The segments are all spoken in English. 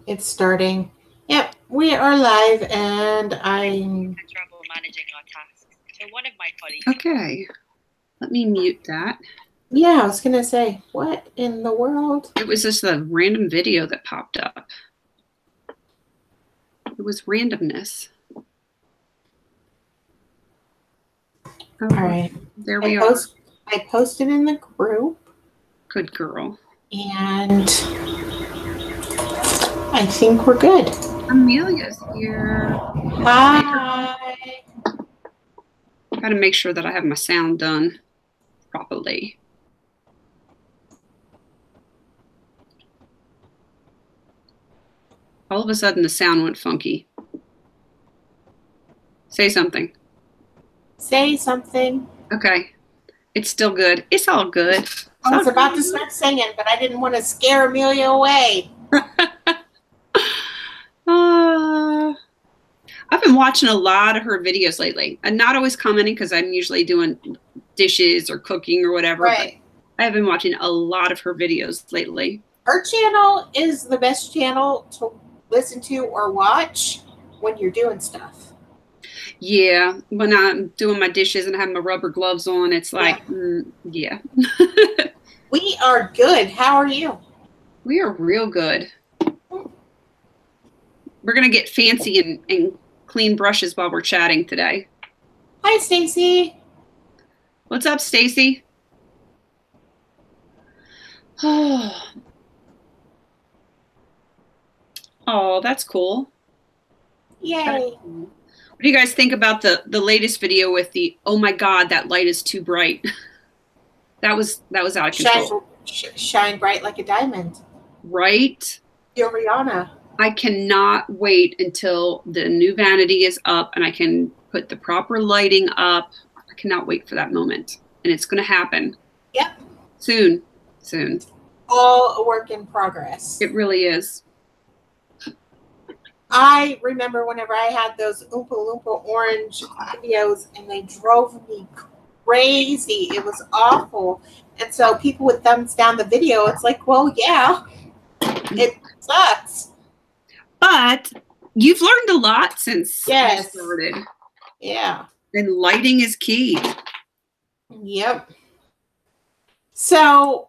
It's starting. Yep, we are live, and I'm trouble managing our tasks. So one of my colleagues. Okay, let me mute that. Yeah, I was gonna say, what in the world? It was just a random video that popped up. It was randomness. All right, there we are. I posted in the group. Good girl. And I think we're good. Amelia's here. Hi. Got to make sure that I have my sound done properly. All of a sudden, the sound went funky. Say something. Say something. Okay. It's still good. It's all good. I was about to start singing, but I didn't want to scare Amelia away. I've been watching a lot of her videos lately, and not always commenting because I'm usually doing dishes or cooking or whatever. Right. But I have been watching a lot of her videos lately. Her channel is the best channel to listen to or watch when you're doing stuff. Yeah, when I'm doing my dishes and I have my rubber gloves on, it's like, yeah. We are good. How are you? We are real good. We're going to get fancy and clean brushes while we're chatting today. Hi, Stacy. What's up, Stacy? Oh, that's cool. Yay. What do you guys think about the latest video with the, oh my God, that light is too bright? that was out of control. Shine bright like a diamond. Right? You're Rihanna. I cannot wait until the new vanity is up and I can put the proper lighting up. I cannot wait for that moment. And it's going to happen. Yep. Soon. All a work in progress. It really is. I remember whenever I had those Oompa Loompa orange videos and they drove me crazy. It was awful. And so people would thumbs down the video. It's like, well, yeah, it sucks. But you've learned a lot since you started. Yeah. And lighting is key. Yep. So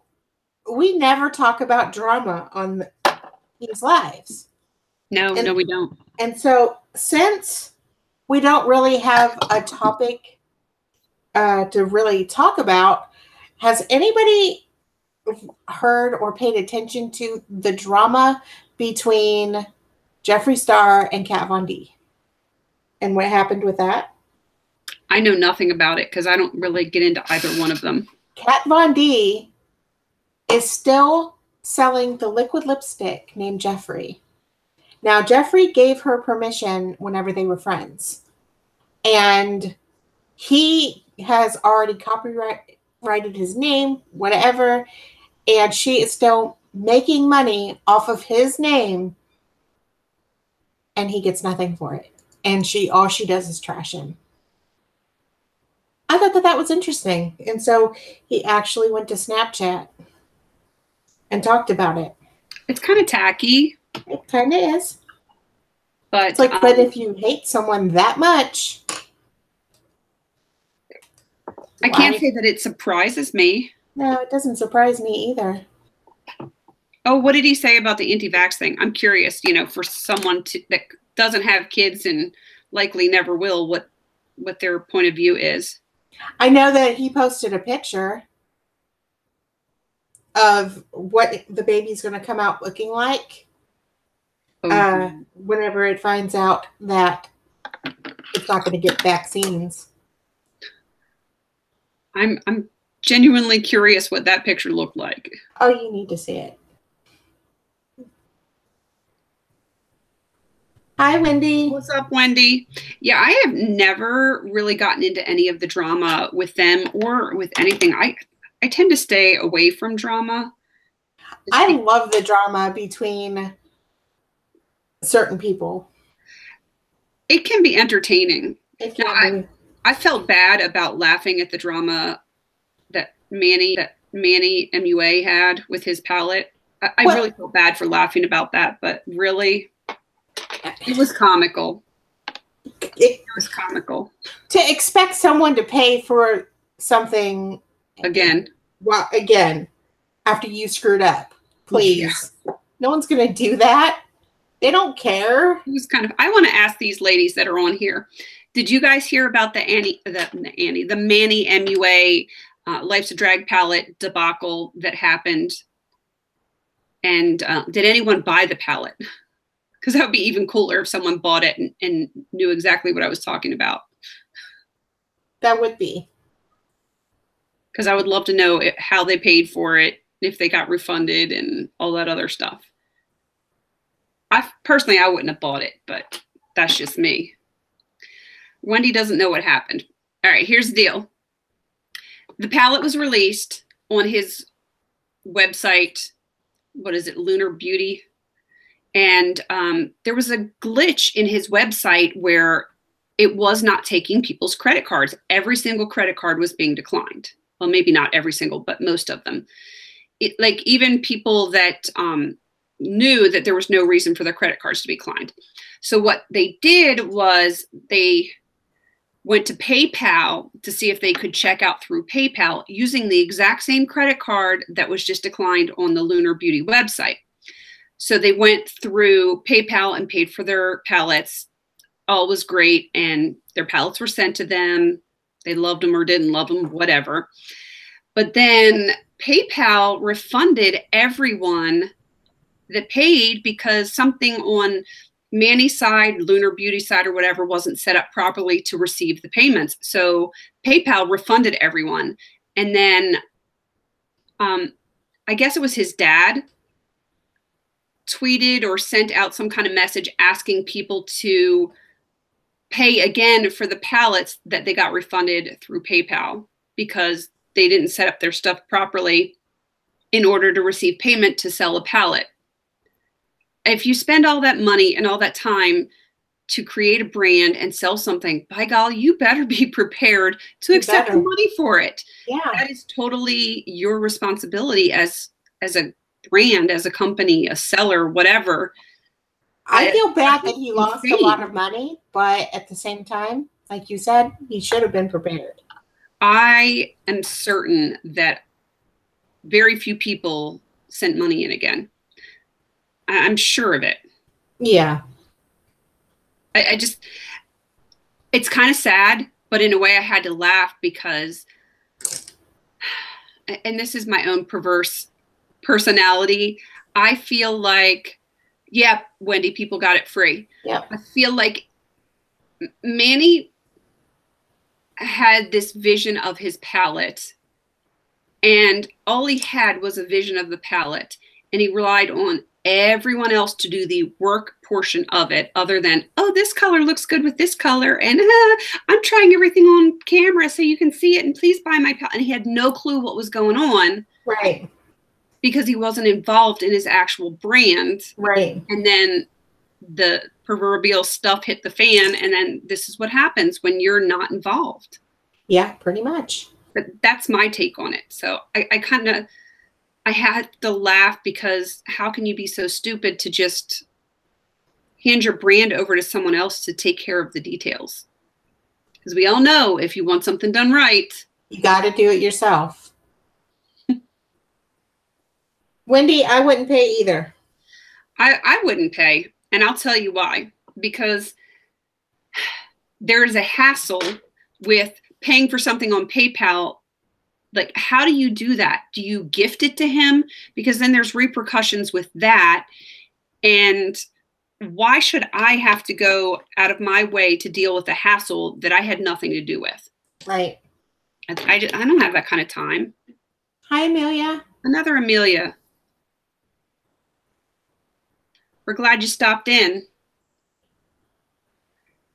we never talk about drama on these lives. No, we don't. And so since we don't really have a topic to really talk about, has anybody heard or paid attention to the drama between Jeffree Star and Kat Von D? And what happened with that? I know nothing about it because I don't really get into either one of them. Kat Von D is still selling the liquid lipstick named Jeffree. Now, Jeffree gave her permission whenever they were friends. And he has already copyrighted his name, whatever. And she is still making money off of his name. And he gets nothing for it. And all she does is trash him. I thought that was interesting. And so he actually went to Snapchat and talked about it. It's kind of tacky. It kind of is. But it's like, but if you hate someone that much, I can't say that it surprises me. No, it doesn't surprise me either. Oh, what did he say about the anti-vax thing? I'm curious, for someone that doesn't have kids and likely never will, what their point of view is. I know that he posted a picture of what the baby's going to come out looking like. Whenever it finds out that it's not going to get vaccines. I'm genuinely curious what that picture looked like. Oh, you need to see it. Hi, Wendy. What's up, Wendy? Yeah, I have never really gotten into any of the drama with them or with anything. I tend to stay away from drama. I love the drama between certain people. It can be entertaining. It can be. I felt bad about laughing at the drama that Manny MUA had with his palette. I really feel bad for laughing about that, but really, it was comical. It was comical. To expect someone to pay for something again. Well, again, after you screwed up, please. Yeah. No one's going to do that. They don't care. It was kind of. I want to ask these ladies that are on here. Did you guys hear about the Manny MUA Life's a Drag palette debacle that happened? And did anyone buy the palette? Because that would be even cooler if someone bought it and knew exactly what I was talking about. That would be. Because I would love to know how they paid for it, if they got refunded and all that other stuff. Personally, I wouldn't have bought it, but that's just me. Wendy doesn't know what happened. All right, here's the deal. The palette was released on his website. What is it? Lunar Beauty. And there was a glitch in his website where it was not taking people's credit cards. Every single credit card was being declined. Well, maybe not every single, but most of them. Like even people that knew that there was no reason for their credit cards to be declined. So what they did was they went to PayPal to see if they could check out through PayPal using the exact same credit card that was just declined on the Lunar Beauty website. So they went through PayPal and paid for their palettes. All was great. And their palettes were sent to them. They loved them or didn't love them, whatever. But then PayPal refunded everyone that paid because something on Manny's side, Lunar Beauty side or whatever wasn't set up properly to receive the payments. So PayPal refunded everyone. And then I guess it was his dad tweeted or sent out some kind of message asking people to pay again for the palettes that they got refunded through PayPal because they didn't set up their stuff properly in order to receive payment to sell a palette. If you spend all that money and all that time to create a brand and sell something, by golly, you better be prepared to accept the money for it. Yeah. That is totally your responsibility as a brand, as a company, a seller, whatever. I feel bad that he lost a lot of money, but at the same time, like you said, he should have been prepared. I am certain that very few people sent money in again. I'm sure of it. Yeah. I just, it's kind of sad, but in a way I had to laugh because, and this is my own perverse personality, I feel like, yeah, Wendy, people got it free. Yeah. I feel like Manny had this vision of his palette, and all he had was a vision of the palette, and he relied on everyone else to do the work portion of it other than, oh, this color looks good with this color, and I'm trying everything on camera so you can see it, and please buy my palette. And he had no clue what was going on. Right. Because he wasn't involved in his actual brand. Right. And then the proverbial stuff hit the fan, and then this is what happens when you're not involved. Yeah, pretty much. But that's my take on it. So I had to laugh because how can you be so stupid to just hand your brand over to someone else to take care of the details? Because we all know if you want something done right, you got to do it yourself. Wendy, I wouldn't pay either. I wouldn't pay. And I'll tell you why. Because there is a hassle with paying for something on PayPal. Like, how do you do that? Do you gift it to him? Because then there's repercussions with that. And why should I have to go out of my way to deal with a hassle that I had nothing to do with? Right. I don't have that kind of time. Hi, Amelia. Another Amelia. We're glad you stopped in.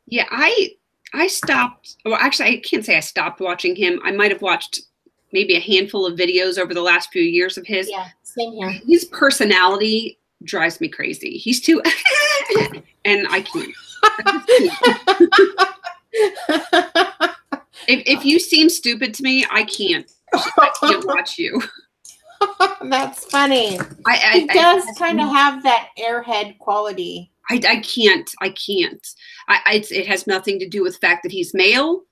Yeah, I stopped. Well, actually, I can't say I stopped watching him. I might have watched maybe a handful of videos over the last few years of his. Yeah, same here. His personality drives me crazy. He's too, and I can't. If you seem stupid to me, I can't watch you. That's funny. He does kind of have that airhead quality. I can't. It has nothing to do with the fact that he's male.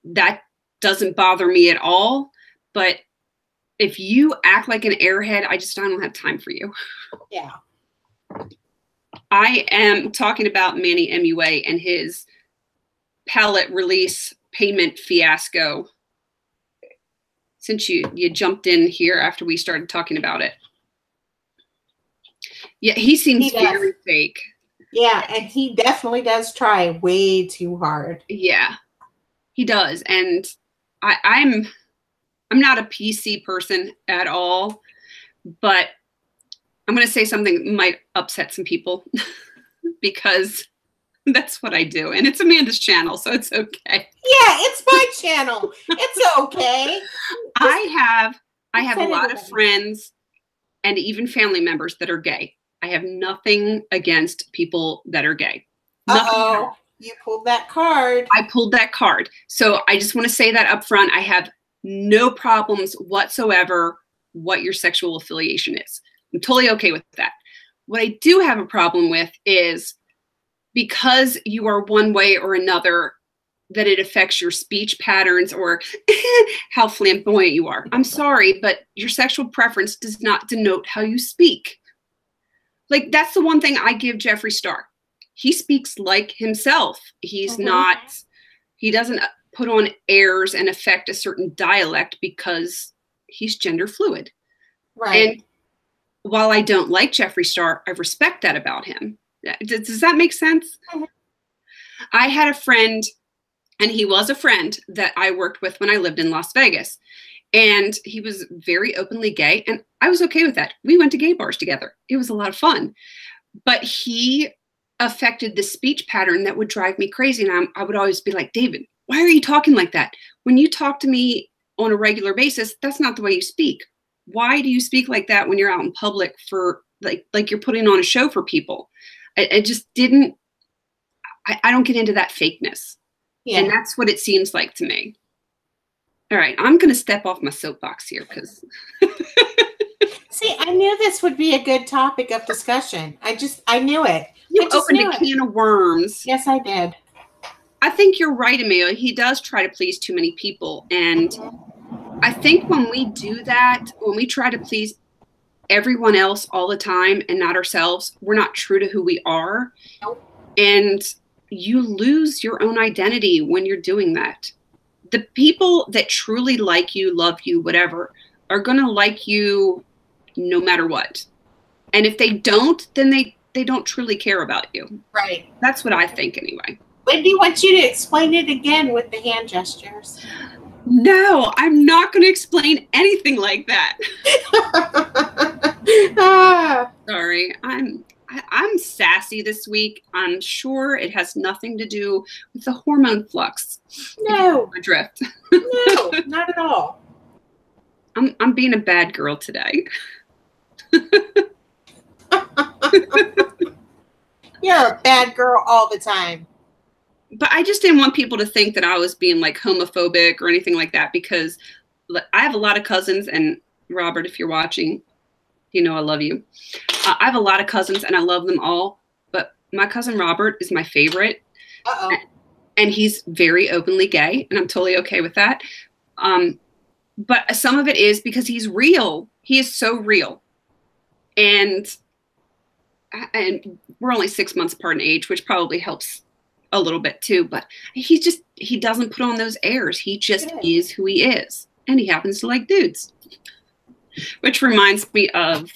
That doesn't bother me at all. But if you act like an airhead, I don't have time for you. Yeah. I am talking about Manny MUA and his palette release payment fiasco. Since you jumped in here after we started talking about it. Yeah, he seems very fake. Yeah, and he definitely does try way too hard. Yeah, he does. And I'm not a PC person at all, but I'm going to say something that might upset some people because that's what I do. And it's Amanda's channel, so it's okay. Yeah, it's my channel. It's okay. I have a lot of friends and even family members that are gay. I have nothing against people that are gay. Uh-oh, you pulled that card. I pulled that card. So I just want to say that up front. I have no problems whatsoever what your sexual affiliation is. I'm totally okay with that. What I do have a problem with is because you are one way or another, that it affects your speech patterns or how flamboyant you are. I'm sorry, but your sexual preference does not denote how you speak. Like, that's the one thing I give Jeffree Star. He speaks like himself. He's not, he doesn't put on airs and affect a certain dialect because he's gender fluid. Right. And while I don't like Jeffree Star, I respect that about him. Does that make sense? I had a friend, and he was a friend that I worked with when I lived in Las Vegas. And he was very openly gay, and I was okay with that. We went to gay bars together. It was a lot of fun. But he affected the speech pattern that would drive me crazy. And I would always be like, David, why are you talking like that? When you talk to me on a regular basis, that's not the way you speak. Why do you speak like that when you're out in public for like you're putting on a show for people? I just didn't, I don't get into that fakeness. Yeah. And that's what it seems like to me. All right, I'm going to step off my soapbox here because. See, I knew this would be a good topic of discussion. I knew it. You opened a can of worms. Yes, I did. I think you're right, Amelia. He does try to please too many people. And I think when we do that, when we try to please everyone else all the time and not ourselves, we're not true to who we are. Nope. And you lose your own identity when you're doing that. The people that truly like you, love you, whatever, are going to like you no matter what. And if they don't, then they don't truly care about you. Right. That's what I think anyway. Wendy wants you to explain it again with the hand gestures. No, I'm not going to explain anything like that. Sorry, I'm sassy this week. I'm sure it has nothing to do with the hormone flux. No. Drift. No, not at all. I'm being a bad girl today. You're a bad girl all the time. But I just didn't want people to think that I was being like homophobic or anything like that, because I have a lot of cousins, and Robert, if you're watching, you know I love you. I have a lot of cousins and I love them all, but my cousin Robert is my favorite. Uh-oh. And he's very openly gay, and I'm totally okay with that. But some of it is because he's real. He is so real. And we're only 6 months apart in age, which probably helps a little bit too, but he doesn't put on those airs. He just is who he is. And he happens to like dudes. Which reminds me of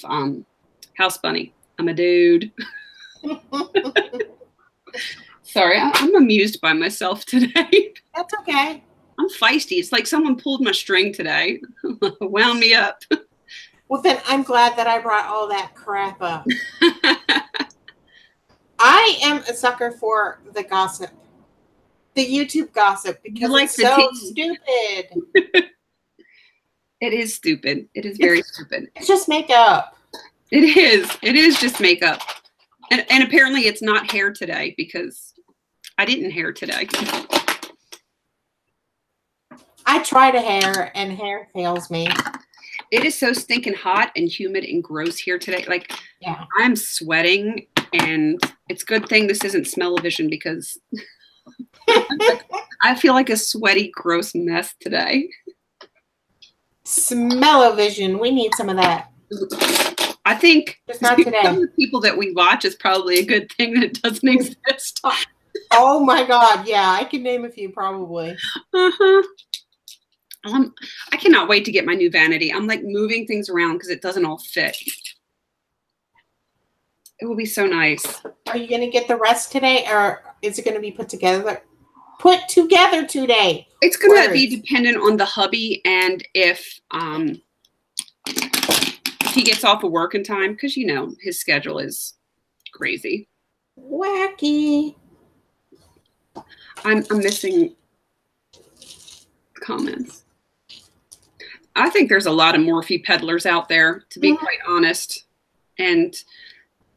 House Bunny. I'm a dude. Sorry, I'm amused by myself today. That's okay. I'm feisty. It's like someone pulled my string today. Wound me up. Well, then I'm glad that I brought all that crap up. I am a sucker for the gossip. The YouTube gossip, because it's so stupid. It is stupid. It is very stupid. It's just makeup. It is. It is just makeup. And apparently it's not hair today, because I didn't hair today. I try to hair, and hair fails me. It is so stinking hot and humid and gross here today. Like, Yeah. I'm sweating, and it's a good thing this isn't smell-o-vision because I feel like a sweaty, gross mess today. Smell-o-vision. We need some of that. I think Just not today. some of the people that we watch is probably a good thing that it doesn't exist. Oh my God. Yeah, I can name a few probably. Uh-huh. I cannot wait to get my new vanity. I'm like moving things around because it doesn't all fit. It will be so nice. Are you going to get the rest today, or is it going to be put together? Put together today. It's going to be dependent on the hubby and if he gets off of work in time, because you know his schedule is crazy. Wacky. I'm missing comments. I think there's a lot of Morphe peddlers out there, to be quite honest. And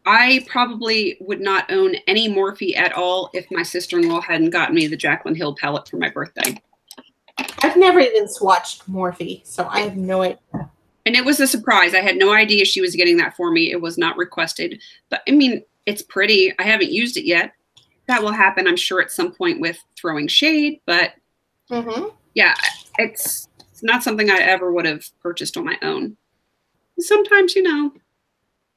I probably would not own any Morphe at all if my sister-in-law hadn't gotten me the Jaclyn Hill palette for my birthday. I've never even swatched Morphe, so I have no idea. And it was a surprise. I had no idea she was getting that for me. It was not requested. But, I mean, it's pretty. I haven't used it yet. That will happen, I'm sure, at some point with Throwing Shade. But, yeah, it's not something I ever would have purchased on my own. Sometimes, you know,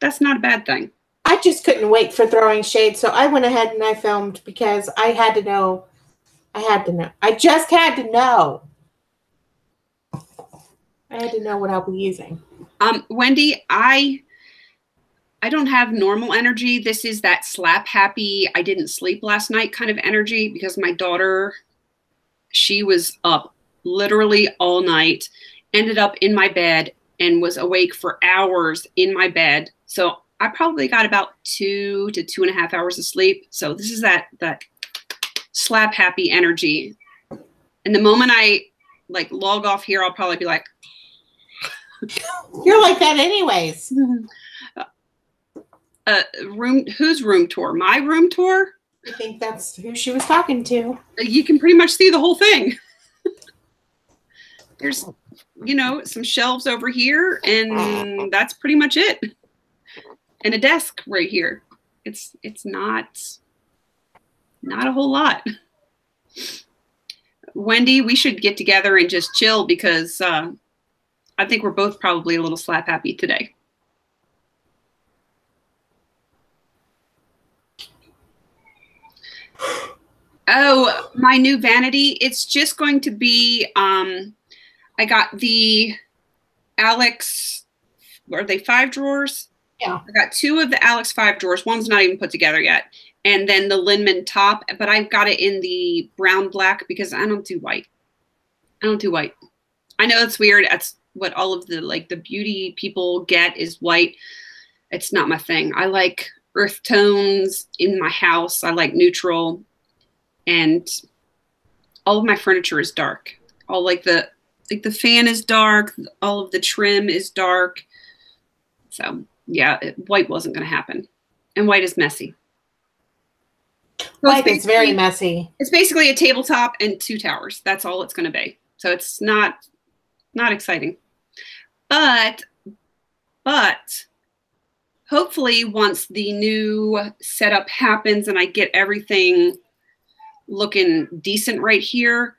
that's not a bad thing. I just couldn't wait for Throwing Shade, so I went ahead and I filmed because I had to know. I had to know. I just had to know. I had to know what I'll be using. Wendy, I don't have normal energy. This is that slap happy, I didn't sleep last night kind of energy because my daughter, she was up literally all night, ended up in my bed and was awake for hours in my bed. So I probably got about 2 to 2.5 hours of sleep. So this is that slap happy energy. And the moment I like log off here, I'll probably be like, you're like that anyways. Whose room tour? My room tour? I think that's who she was talking to. You can pretty much see the whole thing. There's, you know, some shelves over here, and that's pretty much it. And a desk right here. It's not a whole lot. Wendy, we should get together and just chill because I think we're both probably a little slap happy today. Oh, my new vanity. It's just going to be, I got the Alex, are they 5 drawers? Yeah. I got 2 of the Alex 5 drawers. One's not even put together yet. And then the Linman top, but I've got it in the brown black because I don't do white. I don't do white. I know it's weird. That's what all of the like the beauty people get is white. It's not my thing. I like earth tones in my house. I like neutral, and all of my furniture is dark. All like the fan is dark. All of the trim is dark. So yeah, white wasn't going to happen, and white is messy. So white is very messy. It's basically a tabletop and 2 towers. That's all it's going to be. So it's not exciting. But hopefully once the new setup happens and I get everything looking decent right here,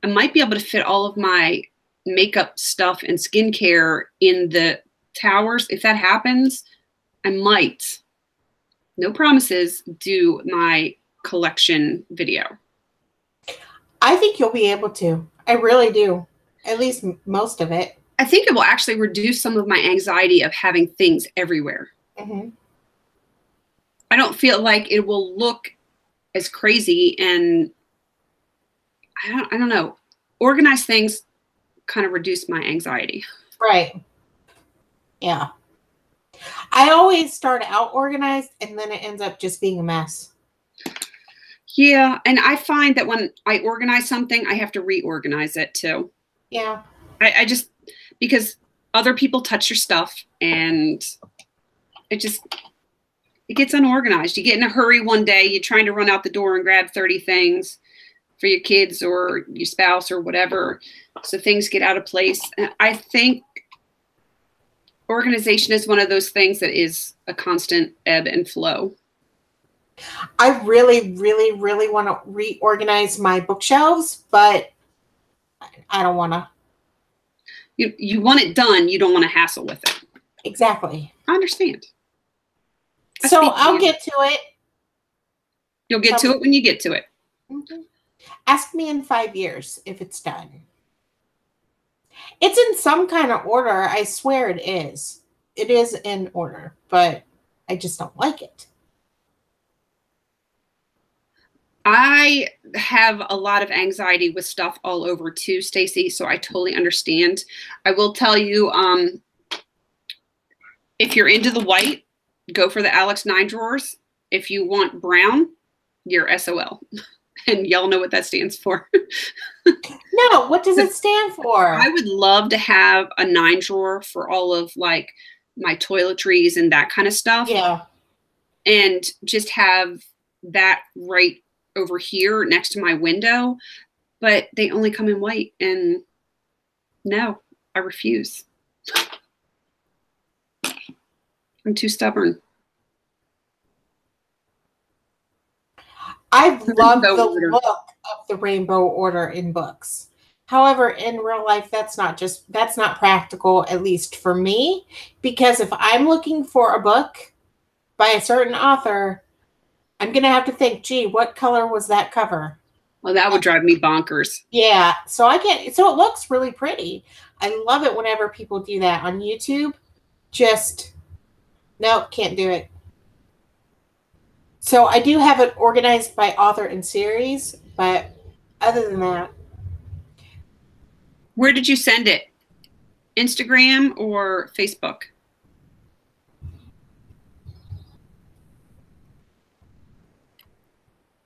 I might be able to fit all of my makeup stuff and skincare in the towers. If that happens, I might, no promises, do my collection video. I think you'll be able to. I really do. At least most of it. I think it will actually reduce some of my anxiety of having things everywhere. I don't feel like it will look as crazy, and I don't know. Organized things kind of reduce my anxiety. Right. Yeah. I always start out organized and then it ends up just being a mess. Yeah, and I find that when I organize something, I have to reorganize it too. Yeah. I just, because other people touch your stuff and it gets unorganized. You get in a hurry one day, you're trying to run out the door and grab 30 things for your kids or your spouse or whatever. So things get out of place. And I think organization is one of those things that is a constant ebb and flow. I really, really, really want to reorganize my bookshelves, but I don't want to. You want it done. You don't want to hassle with it. Exactly. I understand. So I'll get to it. You'll get to it when you get to it. Mm-hmm. Ask me in 5 years if it's done. It's in some kind of order. I swear it is. It is in order, but I just don't like it. I have a lot of anxiety with stuff all over too, Stacy, so I totally understand. I will tell you, if you're into the white, go for the Alex 9 drawers. If you want brown, you're SOL. And y'all know what that stands for. No, what does it stand for? I would love to have a 9 drawer for all of like my toiletries and that kind of stuff. Yeah. And just have that right over here next to my window. But they only come in white. And no, I refuse. I'm too stubborn. I love the look of the rainbow order in books. However, in real life, that's not practical, at least for me, because if I'm looking for a book by a certain author, I'm going to have to think, gee, what color was that cover? Well, that would drive me bonkers. Yeah. So it looks really pretty. I love it whenever people do that on YouTube. Nope, can't do it. So I do have it organized by author and series, but other than that. Where did you send it? Instagram or Facebook?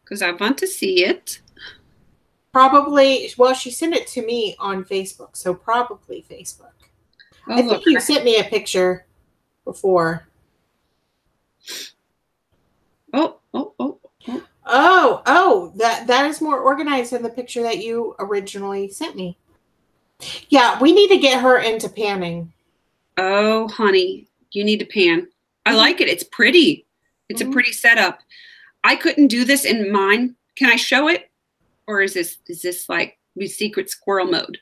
Because I want to see it. Probably, well, she sent it to me on Facebook, so probably Facebook. I think you sent me a picture before. That is more organized than the picture that you originally sent me. Yeah, we need to get her into panning. Oh, honey, you need to pan. I like it. It's pretty. It's a pretty setup. I couldn't do this in mine. Can I show it? Or is this like secret squirrel mode?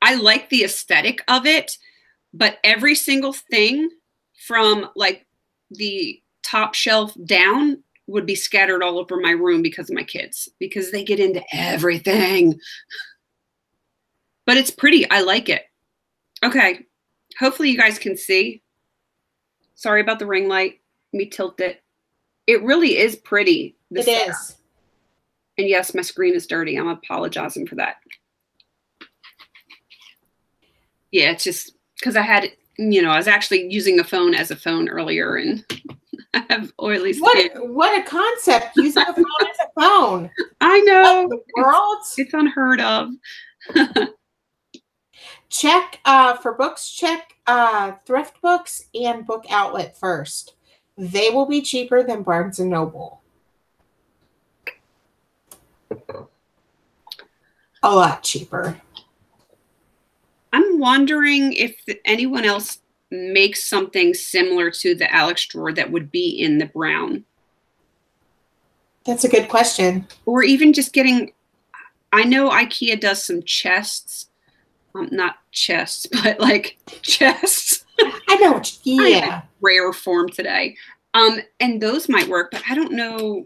I like the aesthetic of it, but every single thing from like the top shelf down would be scattered all over my room because of my kids, because they get into everything. But it's pretty. I like it. Okay. Hopefully you guys can see. Sorry about the ring light. Let me tilt it. It really is pretty. It is. And yes, my screen is dirty. I'm apologizing for that. Yeah, it's just because I had, I was actually using the phone as a phone earlier and I have oily skin. What a concept, using a phone as a phone. I know. What the world? It's unheard of. Check for books, check Thrift Books and Book Outlet first. They will be cheaper than Barnes & Noble. A lot cheaper. I'm wondering if anyone else makes something similar to the Alex drawer that would be in the brown. That's a good question. Or even just getting, I know IKEA does some chests. Not chests, but like chests. I know. Yeah. Rare form today. And those might work, but I don't know.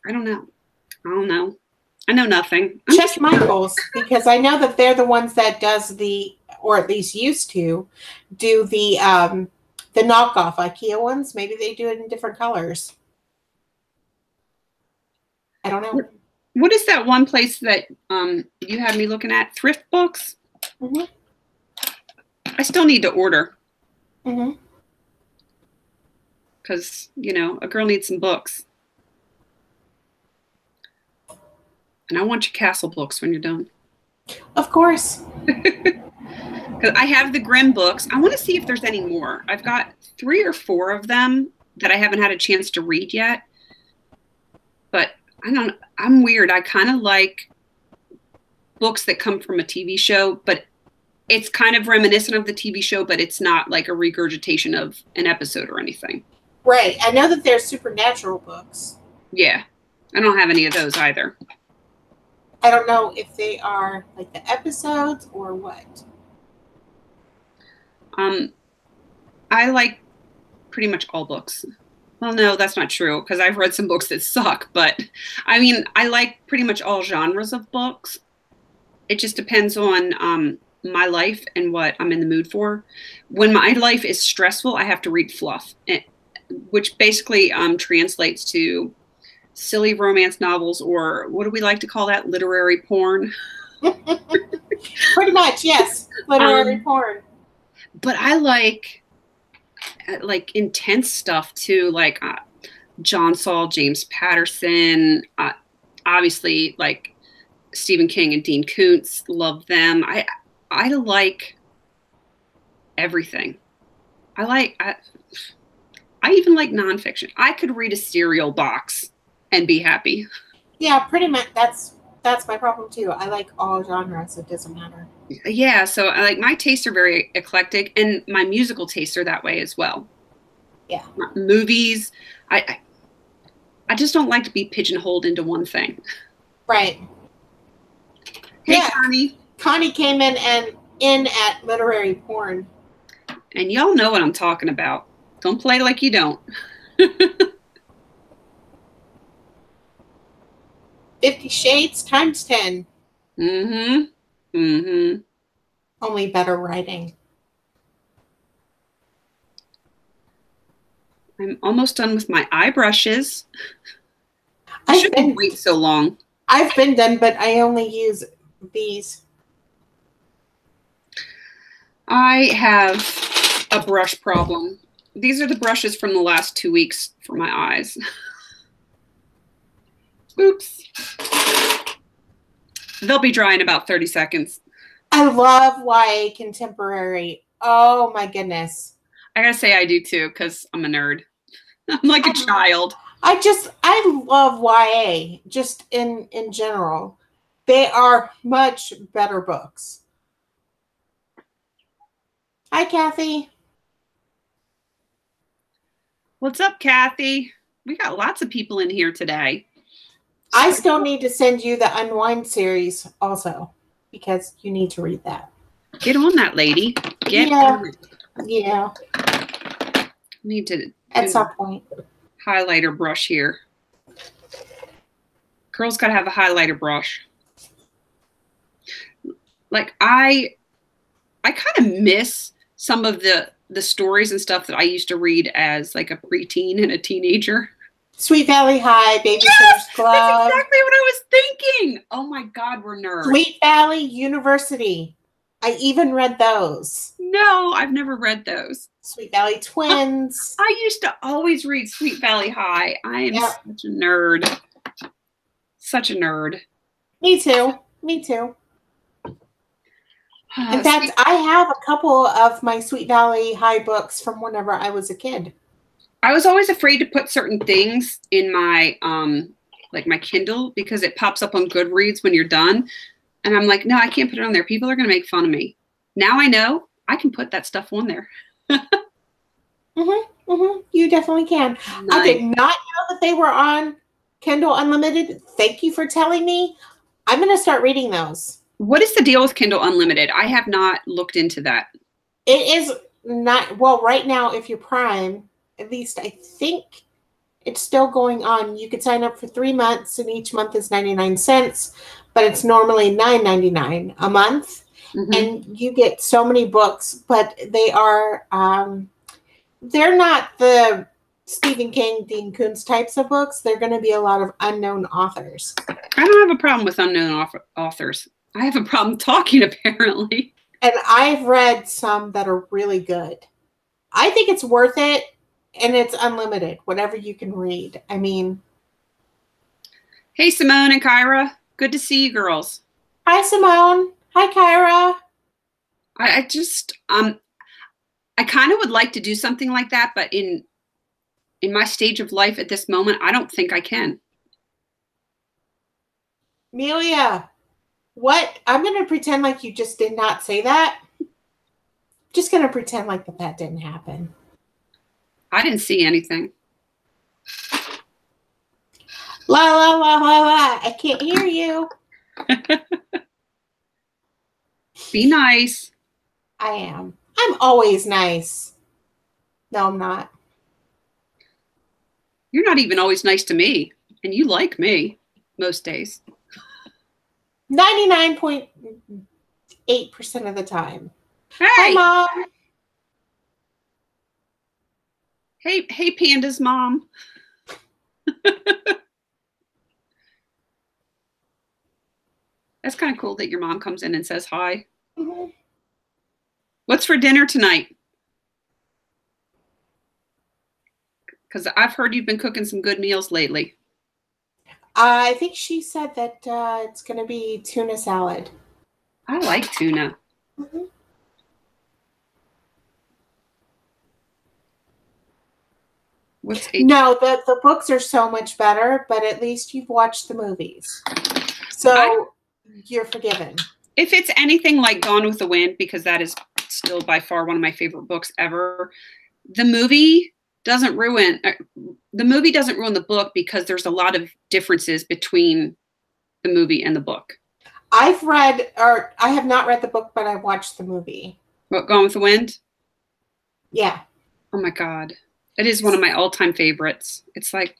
I know nothing. Check Michael's, because I know that they're the ones that does or at least used to do the knockoff IKEA ones. Maybe they do it in different colors. I don't know. What is that one place that you had me looking at? Thrift Books? Mm-hmm. I still need to order. Mm-hmm. Because, a girl needs some books. And I want your castle books when you're done. Of course. Because I have the Grimm books. I want to see if there's any more. I've got 3 or 4 of them that I haven't had a chance to read yet. But I'm weird. I kind of like books that come from a TV show, but it's kind of reminiscent of the TV show, but it's not like a regurgitation of an episode or anything. Right. I know that there's supernatural books. Yeah. I don't have any of those either. I don't know if they are like the episodes or what. I like pretty much all books. Well, no, that's not true because I've read some books that suck, but I mean, I like pretty much all genres of books. It just depends on my life and what I'm in the mood for. When my life is stressful, I have to read fluff, which basically translates to silly romance novels, or what do we like to call that? Literary porn. Pretty much, yes. Literary porn. But I like intense stuff too, like John Saul, James Patterson, obviously like Stephen King and Dean Koontz. Love them. I like everything. I even like nonfiction. I could read a cereal box and be happy. Yeah, pretty much. That's my problem too. I like all genres. It doesn't matter. Yeah, so like my tastes are very eclectic, and my musical tastes are that way as well. Yeah. Movies, I just don't like to be pigeonholed into one thing. Right. Hey, yeah. Connie came in at literary porn. And y'all know what I'm talking about. Don't play like you don't. 50 Shades times 10. Mm-hmm. Mm-hmm. Only better writing. I'm almost done with my eye brushes. I shouldn't wait so long. I've been done, but I only use these. I have a brush problem. These are the brushes from the last 2 weeks for my eyes. Oops. They'll be dry in about 30 seconds. I love YA contemporary. Oh my goodness. I gotta say I do too, because I'm a nerd. I'm like a child. I love YA just in general. They are much better books. Hi, Kathy. What's up, Kathy? We got lots of people in here today. I still need to send you the Unwind series also, because you need to read that. Get on that, lady. Get on it. Yeah. Need to at some point. Highlighter brush here. Girls gotta have a highlighter brush. Like I kind of miss some of the stories and stuff that I used to read as like a preteen and a teenager. Sweet Valley High, Babysitter's Club. That's exactly what I was thinking. Oh my God, we're nerds. Sweet Valley University. I even read those. No, I've never read those. Sweet Valley Twins. I used to always read Sweet Valley High. I am such a nerd. Such a nerd. Me too. Me too. In fact, I have a couple of my Sweet Valley High books from whenever I was a kid. I was always afraid to put certain things in my like my Kindle because it pops up on Goodreads when you're done. And I'm like, no, I can't put it on there. People are going to make fun of me. Now I know I can put that stuff on there. You definitely can. Nice. I did not know that they were on Kindle Unlimited. Thank you for telling me. I'm going to start reading those. What is the deal with Kindle Unlimited? I have not looked into that. It is not, well, right now, if you're Prime, at least I think it's still going on. You could sign up for 3 months, and each month is 99 cents, but it's normally $9.99 a month. And you get so many books, but they are, they're not the Stephen King, Dean Koontz types of books. They're going to be a lot of unknown authors. I don't have a problem with unknown authors. I have a problem talking, apparently. And I've read some that are really good. I think it's worth it, and it's unlimited, whatever you can read. I mean. Hey, Simone and Kyra. Good to see you girls. Hi, Simone. Hi, Kyra. I just, I kind of would like to do something like that, but in my stage of life at this moment, I don't think I can. Amelia, what? I'm going to pretend like you just did not say that. Just going to pretend like that didn't happen. I didn't see anything. La, la, la, la, la. I can't hear you. Be nice. I am. I'm always nice. No, I'm not. You're not even always nice to me. And you like me most days. 99.8% of the time. Hey. Hi, Mom. Hey, Panda's mom. That's kind of cool that your mom comes in and says hi. Mm-hmm. What's for dinner tonight? Because I've heard you've been cooking some good meals lately. I think she said that it's going to be tuna salad. I like tuna. Mm-hmm. No, the books are so much better, but at least you've watched the movies. So you're forgiven. If it's anything like Gone with the Wind, because that is still by far one of my favorite books ever, the movie doesn't ruin the book because there's a lot of differences between the movie and the book. I have not read the book, but I watched the movie. What, Gone with the Wind? Yeah. Oh my God. It is one of my all-time favorites. It's like,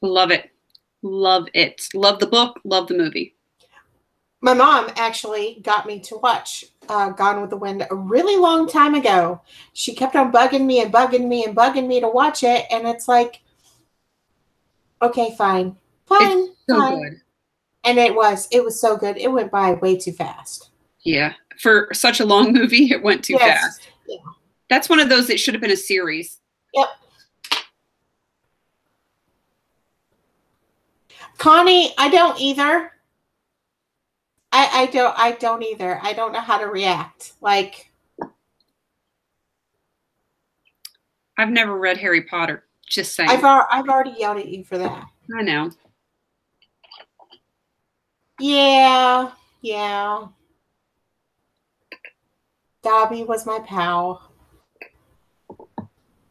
love it. Love it. Love the book. Love the movie. My mom actually got me to watch Gone with the Wind a really long time ago. She kept on bugging me and bugging me and bugging me to watch it. And it's like, okay, fine. Fine. It's so fine. good. And it was so good. It went by way too fast. Yeah. For such a long movie, it went too fast. Yeah. That's one of those that should have been a series. Yep. Connie, I don't either. I don't either. I don't know how to react. Like, I've never read Harry Potter. Just saying. I've already yelled at you for that. I know. Yeah. Dobby was my pal.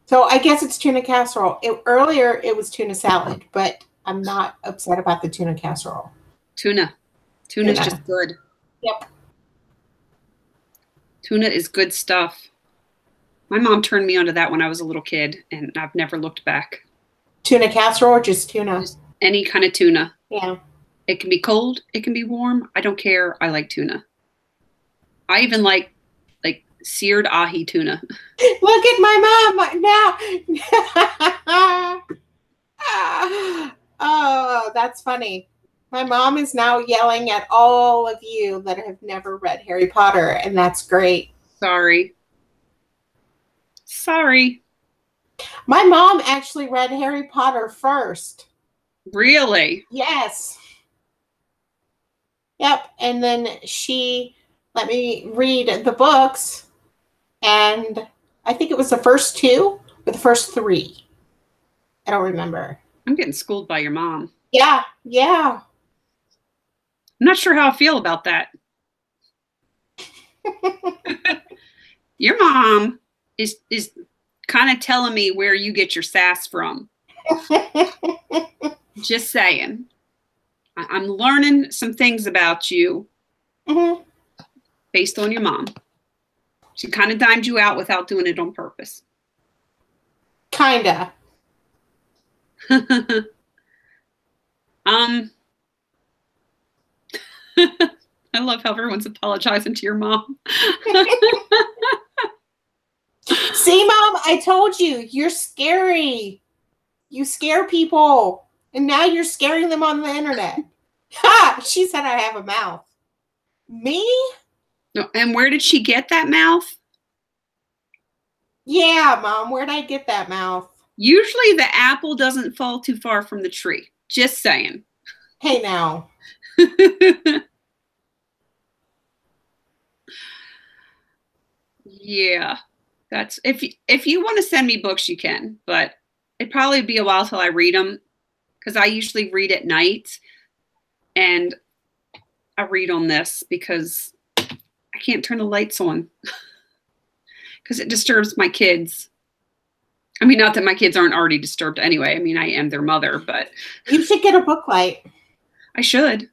So I guess it's tuna casserole. Earlier it was tuna salad, but I'm not upset about the tuna casserole. Tuna. Tuna's just good. Yep. Tuna is good stuff. My mom turned me onto that when I was a little kid, and I've never looked back. Tuna casserole or just tuna? Just any kind of tuna. Yeah. It can be cold. It can be warm. I don't care. I like tuna. I even like seared ahi tuna. Look at my mom now. Oh, that's funny. My mom is now yelling at all of you that have never read Harry Potter, and that's great. Sorry. My mom actually read Harry Potter first. Really? Yes. Yep. And then she let me read the books, and I think it was the first 2 or the first 3. I don't remember. I'm getting schooled by your mom. Yeah. I'm not sure how I feel about that. Your mom is kind of telling me where you get your sass from. Just saying. I'm learning some things about you based on your mom. She kind of dimed you out without doing it on purpose. Kinda. I love how everyone's apologizing to your mom. See, Mom, I told you, you're scary. You scare people, and now you're scaring them on the internet. Ha! She said I have a mouth. Me? No, and where did she get that mouth? Yeah, Mom, where'd I get that mouth? Usually the apple doesn't fall too far from the tree. Just saying. Hey, now. Yeah. That's if you want to send me books, you can, but it'd probably be a while till I read them because I usually read at night, and I read on this because I can't turn the lights on because it disturbs my kids. I mean, not that my kids aren't already disturbed anyway. I mean, I am their mother, but You should get a book light. I should.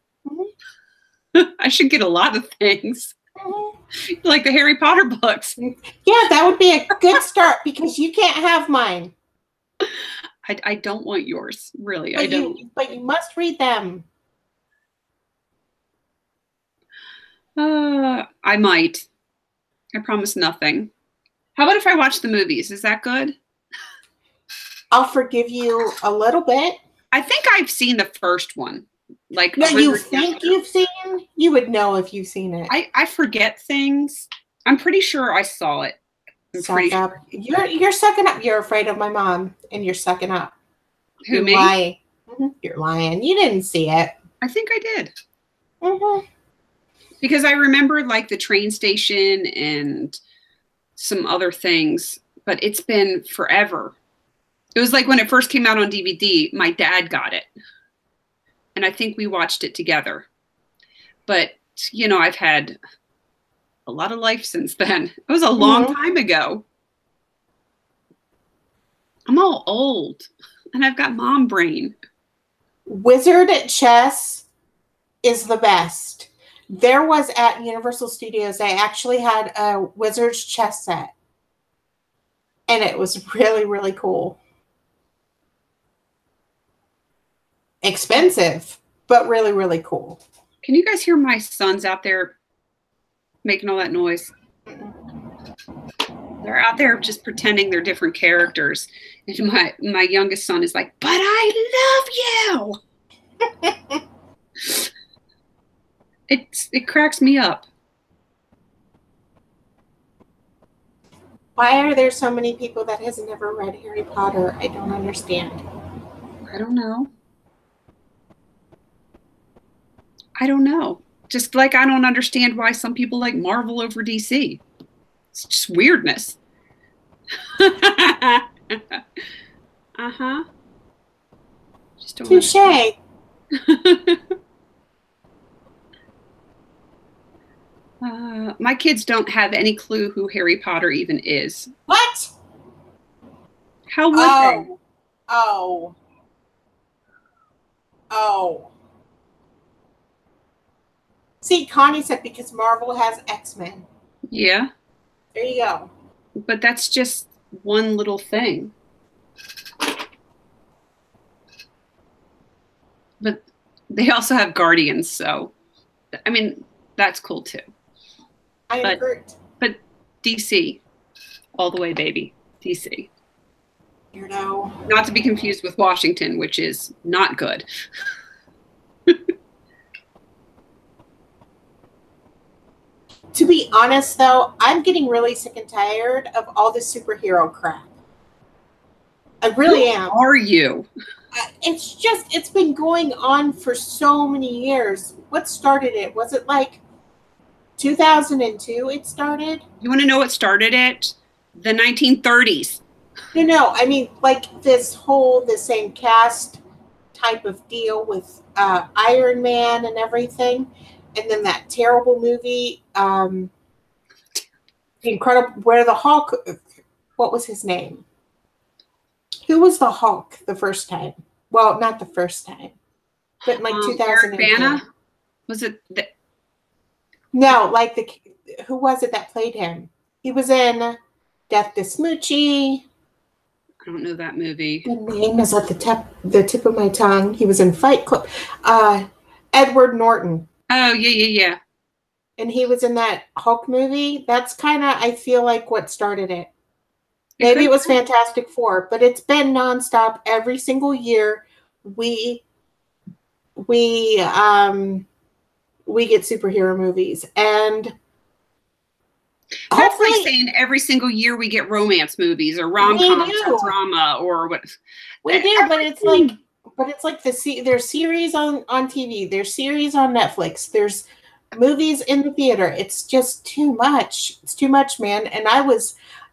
I should get a lot of things. Like the Harry Potter books. Yeah, that would be a good start because you can't have mine. I don't want yours, really. But I don't. But you must read them. I might. I promise nothing. How about if I watch the movies? Is that good? I'll forgive you a little bit. I think I've seen the first one. Like, no, you think you've seen? You would know if you've seen it. I forget things. I'm pretty sure I saw it. Suck up. You're sucking up. You're afraid of my mom, and you're sucking up. Who, me? Lying. You're lying. You didn't see it. I think I did. Because I remember like the train station and some other things, but it's been forever. It was like when it first came out on DVD, my dad got it. And I think we watched it together. But, you know, I've had a lot of life since then. It was a long time ago. I'm all old and I've got mom brain. Wizard Chess is the best. There was at Universal Studios, they actually had a Wizard's chess set. And it was really, really cool. Expensive, but really, really cool. Can you guys hear my sons out there making all that noise? They're out there just pretending they're different characters. And my youngest son is like, but I love you. It cracks me up. Why are there so many people that has never read Harry Potter? I don't understand. I don't know. I don't know. Just like I don't understand why some people like Marvel over DC. It's just weirdness. Just don't Touché. My kids don't have any clue who Harry Potter even is. What? How would they? Oh. See, Connie said because Marvel has X-Men. Yeah. There you go. But that's just one little thing. But they also have Guardians, so I mean that's cool too. I agree. But DC, all the way, baby. DC. Weirdo. Not to be confused with Washington, which is not good. To be honest, though, I'm getting really sick and tired of all this superhero crap. I really am. Who are you? It's been going on for so many years. What started it? Was it like 2002 it started? You want to know what started it? The 1930s. No. I mean, like the same cast type of deal with Iron Man and everything. And then that terrible movie, Incredible, where the Hulk, what was his name? Who was the Hulk the first time? Well, not the first time, but in like 2002. Eric Bana? Was it? No, like who was it that played him? He was in Death to Smoochie. I don't know that movie. The name is at the tip of my tongue. He was in Fight Club. Edward Norton. Oh, yeah. And he was in that Hulk movie. That's kind of, I feel like, what started it. Maybe it was Fantastic Four, but it's been nonstop every single year. We get superhero movies, and that's like saying every single year we get romance movies or rom-coms or drama or what. We do, but it's like. But it's like there's series on TV, there's series on Netflix, there's movies in the theater. It's just too much. It's too much, man. And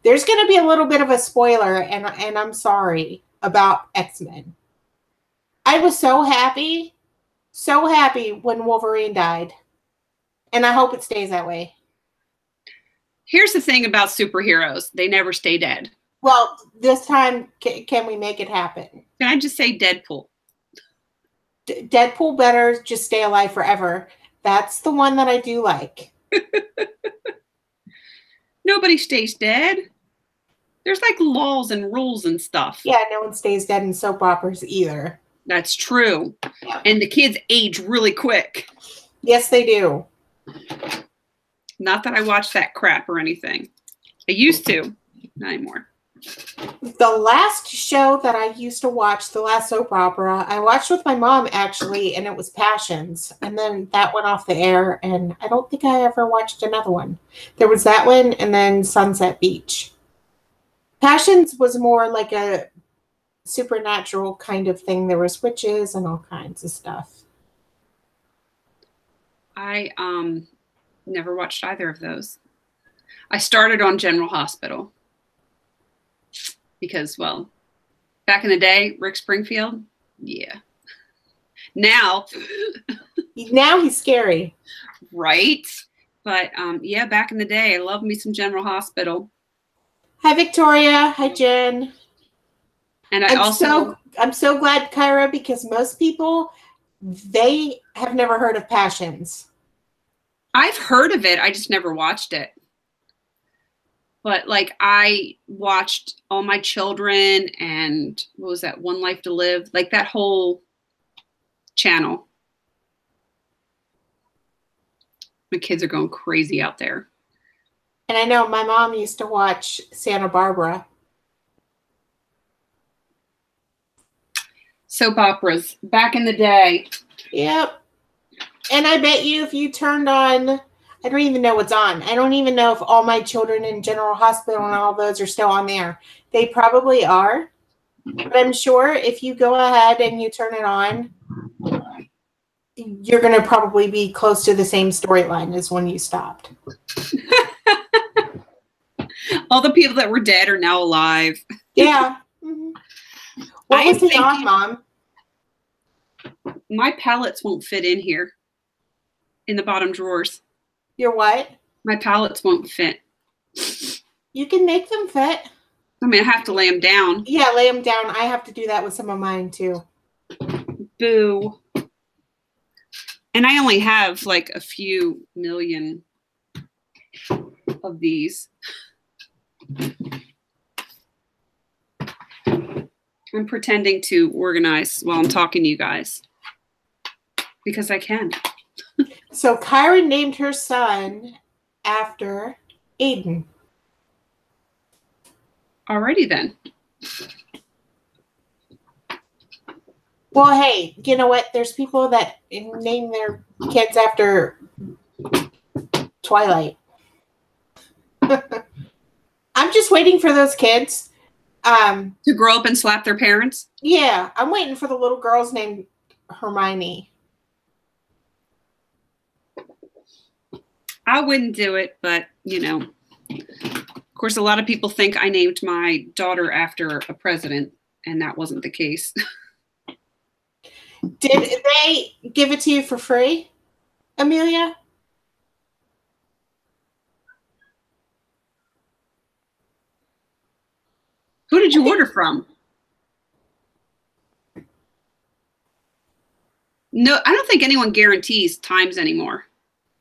there's going to be a little bit of a spoiler, and I'm sorry about X-Men. I was so happy when Wolverine died, and I hope it stays that way. Here's the thing about superheroes. They never stay dead. Well, this time, can we make it happen? Can I just say Deadpool? Deadpool better just stay alive forever. That's the one that I do like. Nobody stays dead. There's like laws and rules and stuff. Yeah, no one stays dead in soap operas either. That's true. Yeah. And the kids age really quick. Yes, they do. Not that I watch that crap or anything. I used to. Not anymore. The last show that I used to watch, the last soap opera, I watched with my mom, actually, and it was Passions. And then that went off the air, and I don't think I ever watched another one. There was that one, and then Sunset Beach. Passions was more like a supernatural kind of thing. There was witches and all kinds of stuff. I never watched either of those. I started on General Hospital because, well, back in the day, Rick Springfield, yeah. Now he's scary, right? But yeah, back in the day, I loved me some General Hospital. Hi, Victoria. Hi, Jen. And I'm so glad, Kyra, because most people, they have never heard of Passions. I've heard of it. I just never watched it. But like I watched All My Children and what was that? One Life to Live, like that whole channel. My kids are going crazy out there. And I know my mom used to watch Santa Barbara. Soap operas back in the day. Yep. And I bet you if you turned on, I don't even know what's on. I don't even know if All My Children and General Hospital and all those are still on there. They probably are. But I'm sure if you go ahead and you turn it on, you're going to probably be close to the same storyline as when you stopped. All the people that were dead are now alive. Yeah. Mm-hmm. What was it on, Mom? My palettes won't fit in here. In the bottom drawers. Your what? My palettes won't fit. You can make them fit. I mean, I have to lay them down. Yeah, lay them down. I have to do that with some of mine, too. Boo. And I only have like a few million of these. I'm pretending to organize while I'm talking to you guys. Because I can. So Kyra named her son after Aiden. Alrighty then. Well, hey, you know what? There's people that name their kids after Twilight. I'm just waiting for those kids. To grow up and slap their parents? Yeah, I'm waiting for the little girls named Hermione. I wouldn't do it, but, you know, of course, a lot of people think I named my daughter after a president, and that wasn't the case. Did they give it to you for free, Amelia? Who did you order from? No, I don't think anyone guarantees times anymore.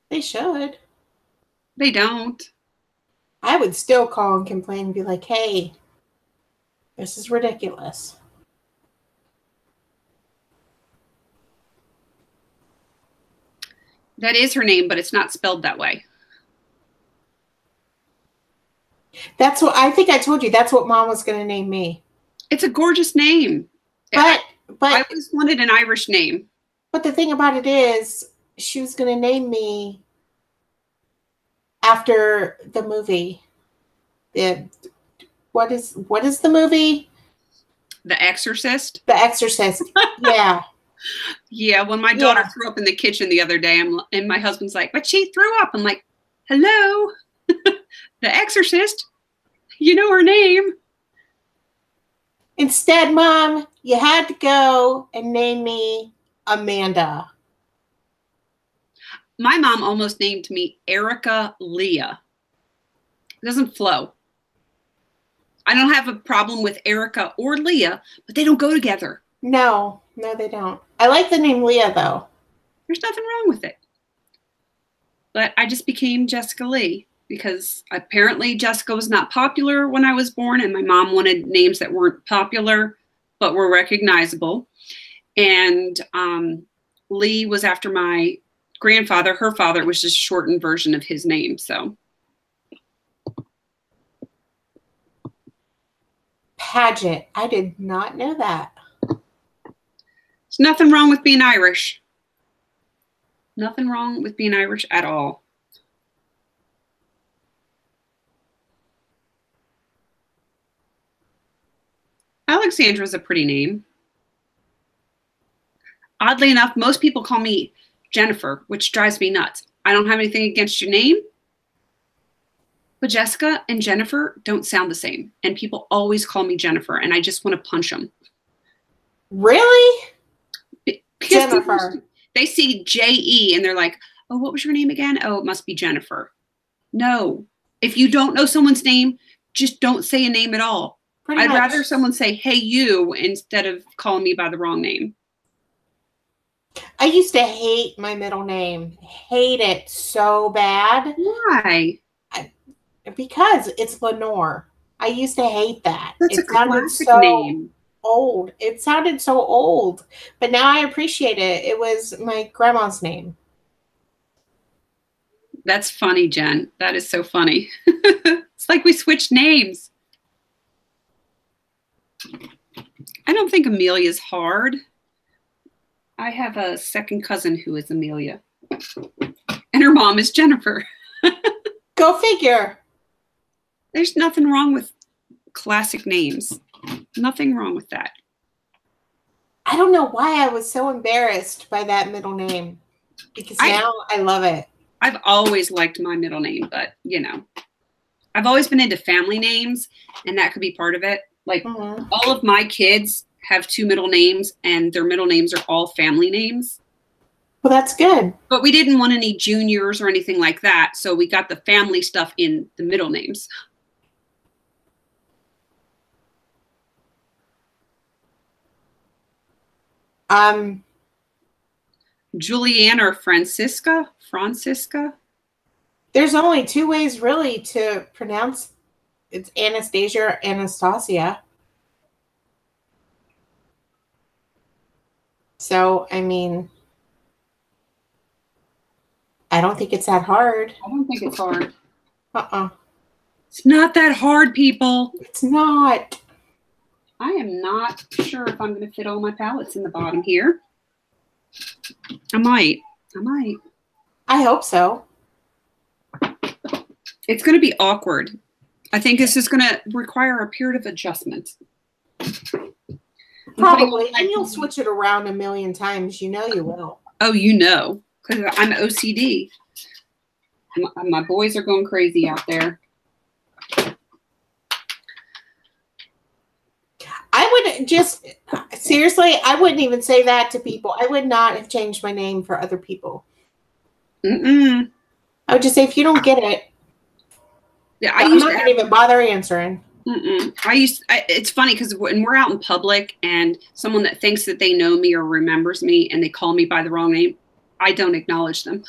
They should. They don't. I would still call and complain and be like, hey, this is ridiculous. That is her name, but it's not spelled that way. That's what I think I told you. That's what Mom was going to name me. It's a gorgeous name. But I always wanted an Irish name. But the thing about it is, she was going to name me after the movie. What is the movie? The Exorcist? The Exorcist. Yeah. Yeah, when my daughter threw up in the kitchen the other day, and my husband's like, but she threw up. I'm like, hello? The Exorcist? You know her name. Instead, Mom, you had to go and name me Amanda. My mom almost named me Erica Leah. It doesn't flow. I don't have a problem with Erica or Leah, but they don't go together. No, they don't. I like the name Leah, though. There's nothing wrong with it. But I just became Jessica Lee because apparently Jessica was not popular when I was born, and my mom wanted names that weren't popular but were recognizable. And Lee was after my grandfather. Her father was just a shortened version of his name. So Paget. I did not know that. there's nothing wrong with being Irish. Nothing wrong with being Irish at all. Alexandra's a pretty name. Oddly enough, most people call me Jennifer, which drives me nuts. I don't have anything against your name, but Jessica and Jennifer don't sound the same. And people always call me Jennifer, and I just want to punch them. Really? Because Jennifer. they see J-E and they're like, oh, what was your name again? Oh, it must be Jennifer. No. If you don't know someone's name, just don't say a name at all. I'd rather someone say, hey, you, instead of calling me by the wrong name. I used to hate my middle name. Hate it so bad. Why? Because it's Lenore. I used to hate that. That's it a classic so name. Old. It sounded so old. But now I appreciate it. It was my grandma's name. That's funny, Jen. That is so funny. It's like we switched names. I don't think Amelia's hard. I have a second cousin who is Amelia. And her mom is Jennifer. Go figure. There's nothing wrong with classic names. Nothing wrong with that. I don't know why I was so embarrassed by that middle name. Because now I love it. I've always liked my middle name, but, you know. I've always been into family names, and that could be part of it. Like, all of my kids have 2 middle names, and their middle names are all family names. Well, that's good. But we didn't want any juniors or anything like that, so we got the family stuff in the middle names. Julianne or Francisca? There's only 2 ways really to pronounce it's Anastasia or Anastasia. So, I mean, I don't think it's that hard. I don't think it's hard. It's not that hard, people. It's not. I am not sure if I'm going to fit all my palettes in the bottom here. I might. I hope so. It's going to be awkward. I think this is going to require a period of adjustment. Probably. And you'll switch it around a million times. You know you will. Oh, you know. Because I'm OCD. My boys are going crazy out there. I would just, seriously, I wouldn't even say that to people. I would not have changed my name for other people. I would just say, if you don't get it, yeah, I'm not going to even bother answering. It's funny because when we're out in public and someone that thinks that they know me or remembers me and they call me by the wrong name, I don't acknowledge them.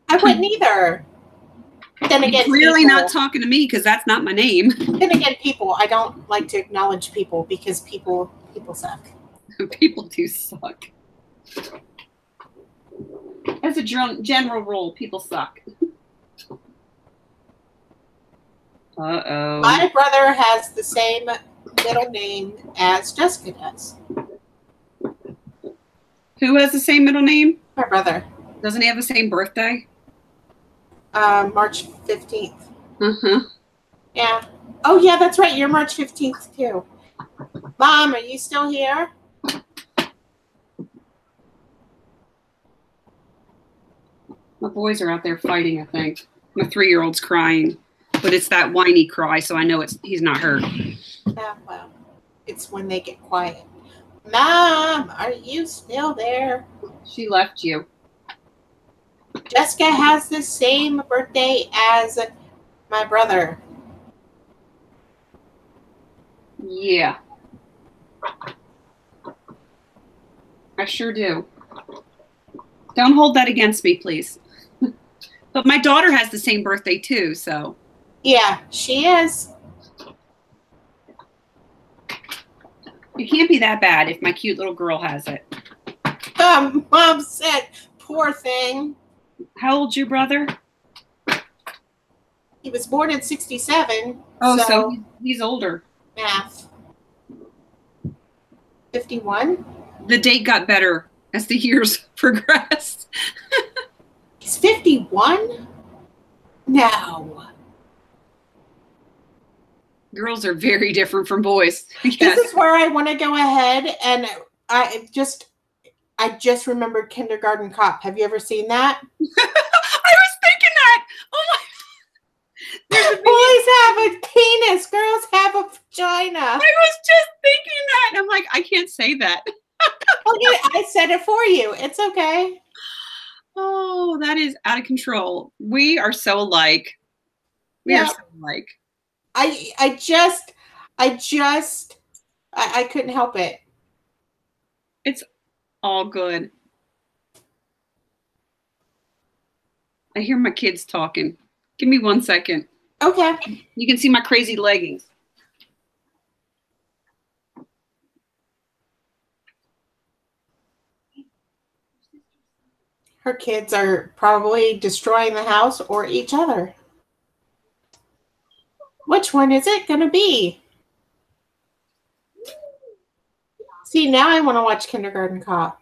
I wouldn't either. Then again, clearly not talking to me because that's not my name. Then again, people, I don't like to acknowledge people because people suck. People do suck. As a general rule, people suck. Uh-oh. My brother has the same middle name as Jessica does. Who has the same middle name? My brother. Doesn't he have the same birthday? March 15th. Yeah. Oh, yeah, that's right. You're March 15th, too. Mom, are you still here? My boys are out there fighting, I think. My 3-year-old's crying. But it's that whiny cry, so I know he's not hurt. Yeah, well, it's when they get quiet. Mom, are you still there? She left you. Jessica has the same birthday as my brother. Yeah. I sure do. Don't hold that against me, please. But my daughter has the same birthday too, so. Yeah, she is. It can't be that bad if my cute little girl has it. Mom said, poor thing. How old's your brother? He was born in 67. Oh, so he's older. Math. 51? The date got better as the years progressed. He's 51? No. Girls are very different from boys. Yes. This is where I want to go ahead, and I just remembered Kindergarten Cop. Have you ever seen that? I was thinking that. Oh my. Boys have a penis. Girls have a vagina. I was just thinking that. I'm like, I can't say that. Okay, I said it for you. It's okay. Oh, that is out of control. We are so alike. We are so alike. I couldn't help it. It's all good. I hear my kids talking. Give me 1 second. Okay. You can see my crazy leggings. Her kids are probably destroying the house or each other. Which one is it going to be? See, now I want to watch Kindergarten Cop.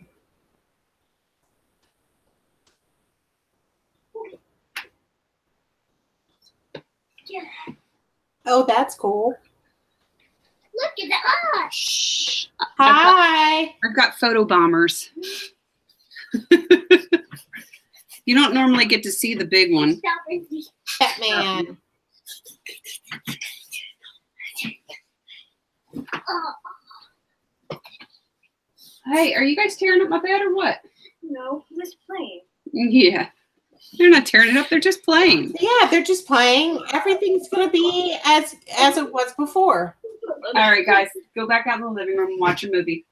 Oh, that's cool. Look at the Shh. Hi. I've got photo bombers. You don't normally get to see the big one. Batman. Hey, are you guys tearing up my bed or what? No, he was playing. Yeah. They're not tearing it up. They're just playing. Yeah, they're just playing. Everything's going to be as it was before. All right, guys. Go back out in the living room and watch a movie.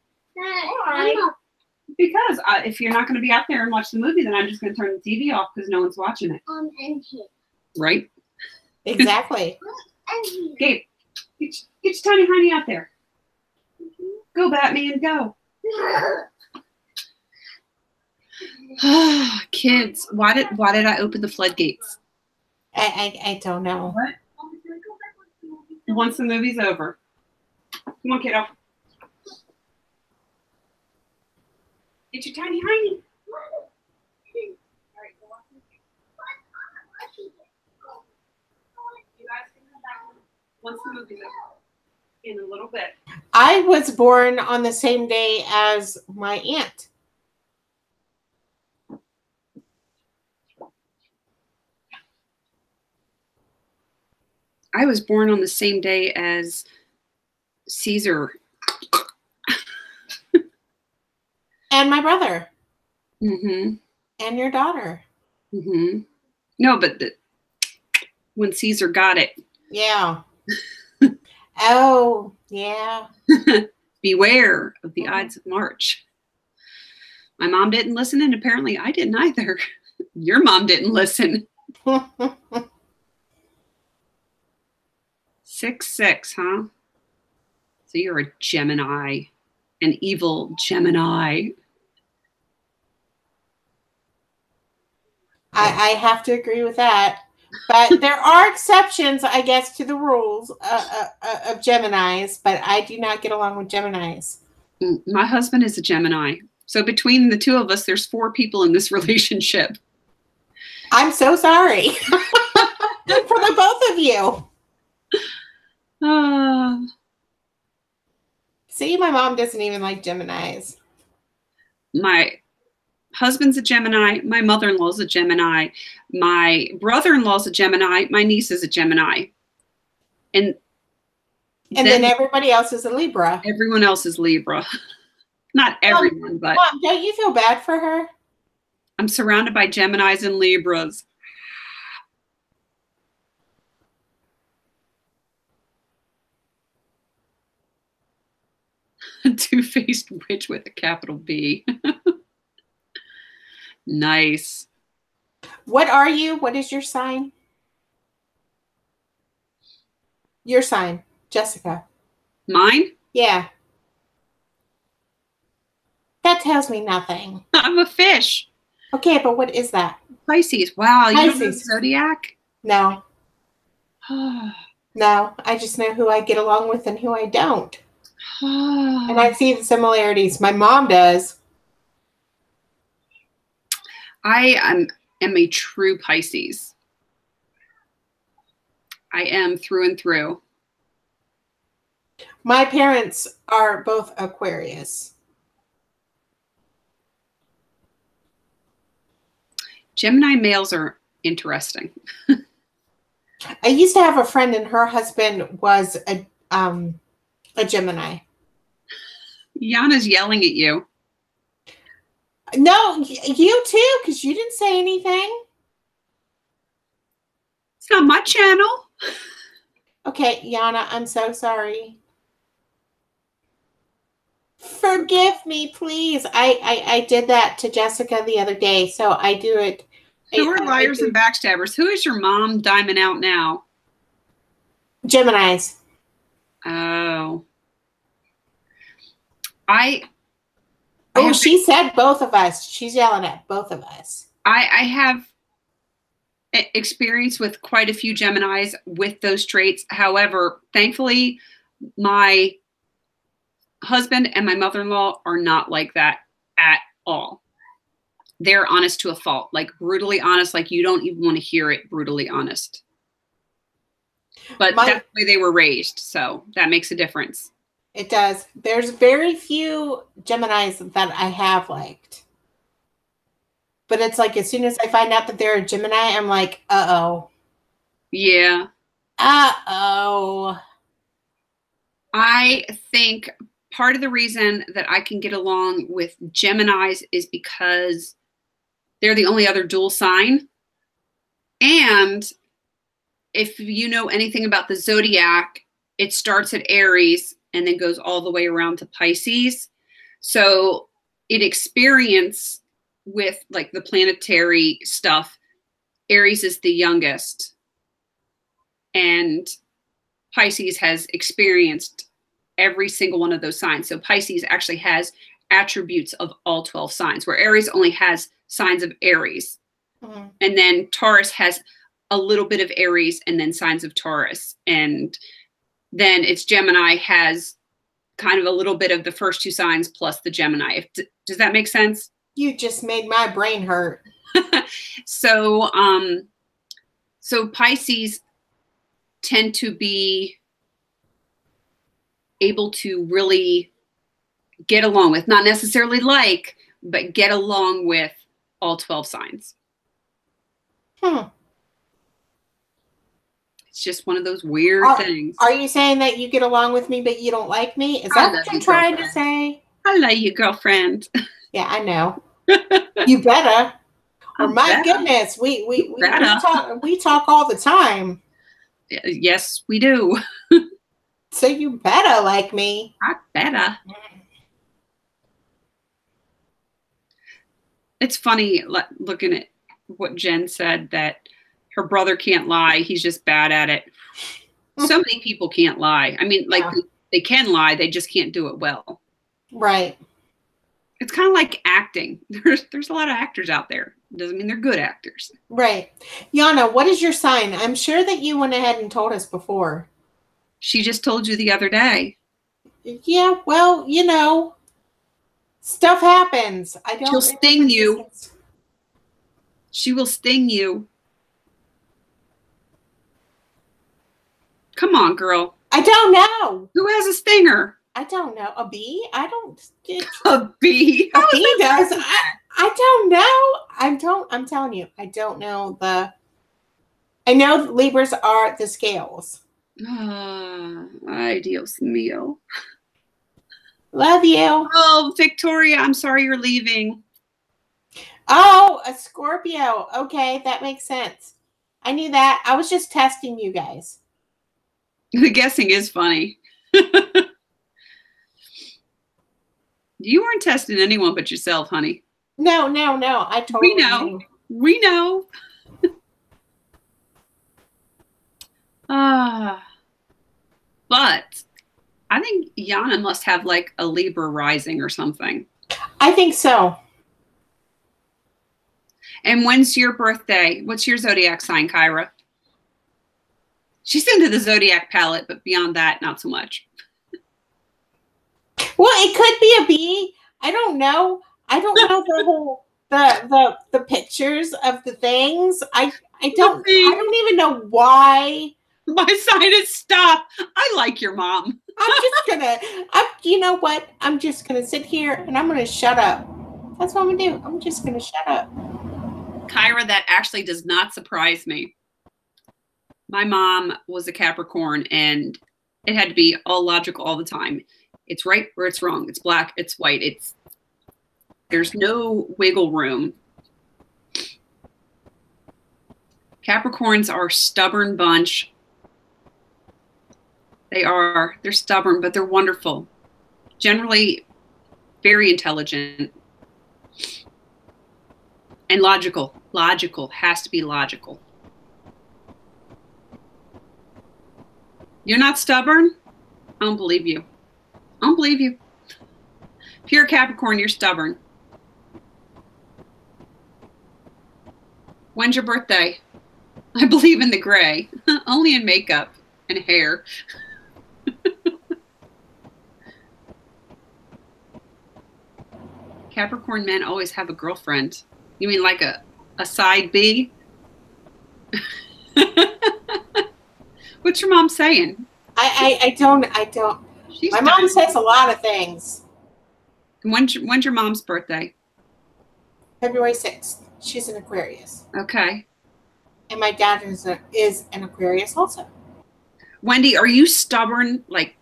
Because if you're not going to be out there and watch the movie, then I'm just going to turn the TV off because no one's watching it. And here. Right? Exactly. And here. Gabe, get your tiny honey out there. Go, Batman, go. Kids, why did I open the floodgates? I don't know. What? Once the movie's over. Come on, kiddo. Get your tiny hiney. You guys can come back once the movie's over in a little bit. I was born on the same day as my aunt. I was born on the same day as Caesar. And my brother. Mm-hmm. And your daughter. Mm-hmm. No, but when Caesar got it. Yeah. Oh, yeah. Beware of the Ides of March. My mom didn't listen, and apparently I didn't either. Your mom didn't listen. 6'6", huh? So you're a Gemini, an evil Gemini. I have to agree with that. But there are exceptions, I guess, to the rules of Geminis, but I do not get along with Geminis. My husband is a Gemini. So between the two of us, there's 4 people in this relationship. I'm so sorry for the both of you. See, my mom doesn't even like Geminis. My husband's a Gemini. My mother-in-law's a Gemini. My brother-in-law's a Gemini. My niece is a Gemini. And then everybody else is a Libra. Everyone else is Libra. Not everyone, but... Mom, don't you feel bad for her? I'm surrounded by Geminis and Libras. Two-faced witch with a capital B. Nice. What are you? What is your sign? Your sign, Jessica. Mine? Yeah. That tells me nothing. I'm a fish. Okay, but what is that? Pisces. Wow, you don't know the Pisces. zodiac? No. No, I just know who I get along with and who I don't. And I see the similarities. My mom does. I am a true Pisces. I am through and through. My parents are both Aquarius. Gemini males are interesting. I used to have a friend and her husband was a Gemini. Yana's yelling at you. No, you too, because you didn't say anything. It's not my channel. Okay, Yana, I'm so sorry. Forgive me, please. I did that to Jessica the other day, so I do it. Who are liars and backstabbers? Who is your mom diming out now? Geminis. Oh. She said both of us. She's yelling at both of us. I have experience with quite a few Geminis with those traits. However, thankfully, my husband and my mother-in-law are not like that at all. They're honest to a fault, like brutally honest, like you don't even want to hear it, brutally honest. But that's the way they were raised, so that makes a difference. It does. There's very few Geminis that I have liked. But it's like as soon as I find out that they're a Gemini, I'm like, uh-oh. Yeah. Uh-oh. I think part of the reason that I can get along with Geminis is because they're the only other dual sign. And if you know anything about the zodiac, it starts at Aries and then goes all the way around to Pisces. So in experience with like the planetary stuff, Aries is the youngest. And Pisces has experienced every single one of those signs. So Pisces actually has attributes of all 12 signs, where Aries only has signs of Aries. Mm-hmm. And then Taurus has a little bit of Aries and then signs of Taurus. And then it's Gemini has kind of a little bit of the first two signs plus the Gemini. Does that make sense? You just made my brain hurt. So Pisces tend to be able to really get along with, not necessarily like, but get along with all 12 signs. It's just one of those weird things. Are you saying that you get along with me, but you don't like me? Is that what you're trying to say? I love you, girlfriend. Yeah, I know. You better. Or my goodness, we talk all the time. Yes, we do. So you better like me. I better. It's funny looking at what Jen said, that her brother can't lie. He's just bad at it. So many people can't lie. I mean, like they can lie. They just can't do it well. Right. It's kind of like acting. There's a lot of actors out there. It doesn't mean they're good actors. Right. Yana, what is your sign? I'm sure that you went ahead and told us before. She just told you the other day. Yeah, well, you know, stuff happens. She'll sting you. She will sting you. Come on, girl. I don't know. Who has a stinger? I don't know. A bee? I don't. A bee? A bee does. I don't know. I'm telling you, I don't know I know Libras are the scales. Ay, Dios mío. Love you. Oh, Victoria, I'm sorry you're leaving. Oh, a Scorpio. Okay, that makes sense. I knew that. I was just testing you guys. The guessing is funny. You weren't testing anyone but yourself, honey. No. I totally knew. We know. But I think Yana must have like a Libra rising or something. I think so. And when's your birthday? What's your zodiac sign, Kyra? She's into the zodiac palette, but beyond that, not so much. Well, it could be a bee. I don't know. I don't know the whole the pictures of the things. I don't even know why. My sign is stop. I like your mom. You know what? I'm just gonna sit here and I'm gonna shut up. That's what I'm gonna do. I'm just gonna shut up. Kyra, that actually does not surprise me. My mom was a Capricorn and it had to be all logical all the time. It's right or it's wrong. It's black, it's white. There's no wiggle room. Capricorns are a stubborn bunch. They're stubborn, but they're wonderful. Generally very intelligent and logical. Logical has to be logical. You're not stubborn? I don't believe you. I don't believe you. If you're a Capricorn, you're stubborn. When's your birthday? I believe in the gray. Only in makeup and hair. Capricorn men always have a girlfriend. You mean like a side B? What's your mom saying? I don't. My mom says a lot of things. When's your mom's birthday? February 6th. She's an Aquarius. Okay. And my dad is an Aquarius also. Wendy, are you stubborn, like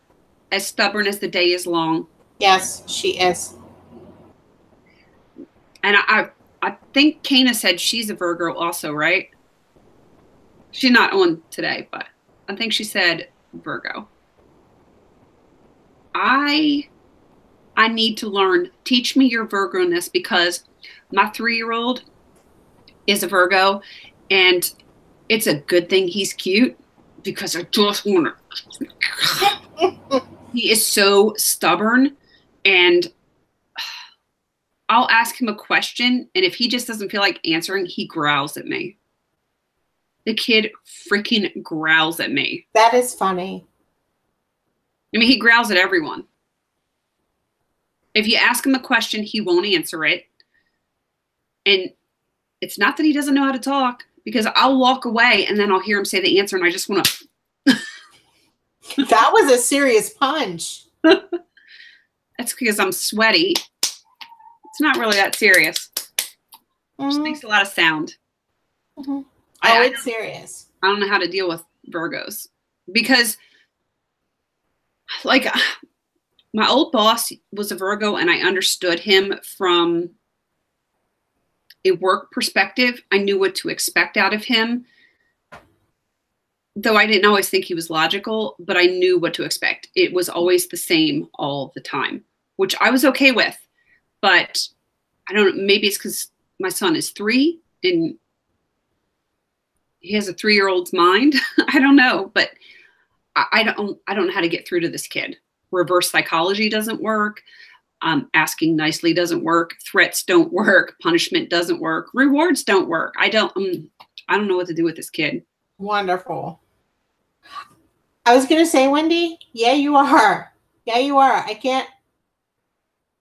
as stubborn as the day is long? Yes, she is. And I think Kana said she's a Virgo also, right? She's not on today, but I think she said Virgo. I need to learn. Teach me your Virgo-ness, because my 3-year-old is a Virgo, and it's a good thing he's cute, because I just want to. He is so stubborn, and I'll ask him a question, and if he just doesn't feel like answering, he growls at me. The kid freaking growls at me. That is funny. I mean, he growls at everyone. If you ask him a question, he won't answer it. And it's not that he doesn't know how to talk, because I'll walk away and then I'll hear him say the answer and I just want to. That was a serious punch. That's because I'm sweaty. It's not really that serious. It just makes a lot of sound. Mm-hmm. Oh, it's serious. I don't know how to deal with Virgos, because like my old boss was a Virgo and I understood him from a work perspective. I knew what to expect out of him, though I didn't always think he was logical, but I knew what to expect. It was always the same all the time, which I was okay with. But I don't know, maybe it's because my son is 3 and he has a 3-year-old's mind. I don't know, but I don't know how to get through to this kid. Reverse psychology doesn't work. Asking nicely doesn't work. Threats don't work. Punishment doesn't work. Rewards don't work. I don't know what to do with this kid. Wonderful. I was going to say, Wendy, yeah, you are. Yeah, you are. I can't.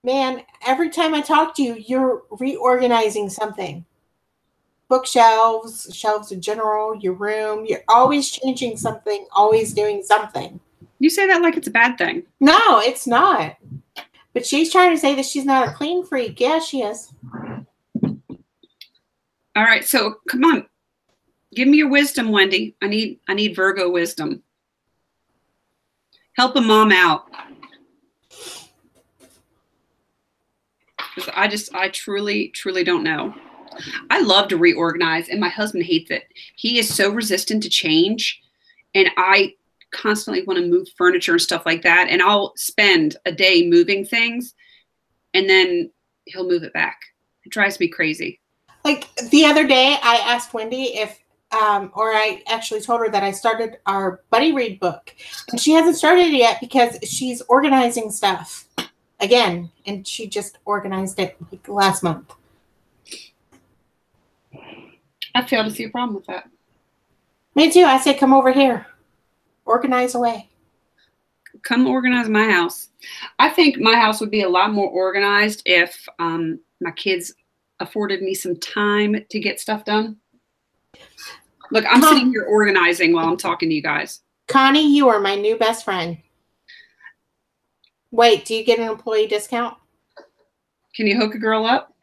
Man, every time I talk to you, you're reorganizing something. Bookshelves, shelves in general, your room. You're always changing something, always doing something. You say that like it's a bad thing. No, it's not. But she's trying to say that she's not a clean freak. Yeah, she is. All right, so come on. Give me your wisdom, Wendy. I need Virgo wisdom. Help a mom out. Because I truly don't know. I love to reorganize, and my husband hates it. He is so resistant to change, and I constantly want to move furniture and stuff like that, and I'll spend a day moving things, and then he'll move it back. It drives me crazy. Like the other day, I asked Wendy if, or I actually told her that I started our buddy read book, and she hasn't started it yet because she's organizing stuff again, and she just organized it like last month. I fail to see a problem with that. Me too. I said, come over here, organize away. Come organize my house. I think my house would be a lot more organized if my kids afforded me some time to get stuff done. Look, I'm sitting here organizing while I'm talking to you guys. Connie, you are my new best friend. Wait, do you get an employee discount? Can you hook a girl up?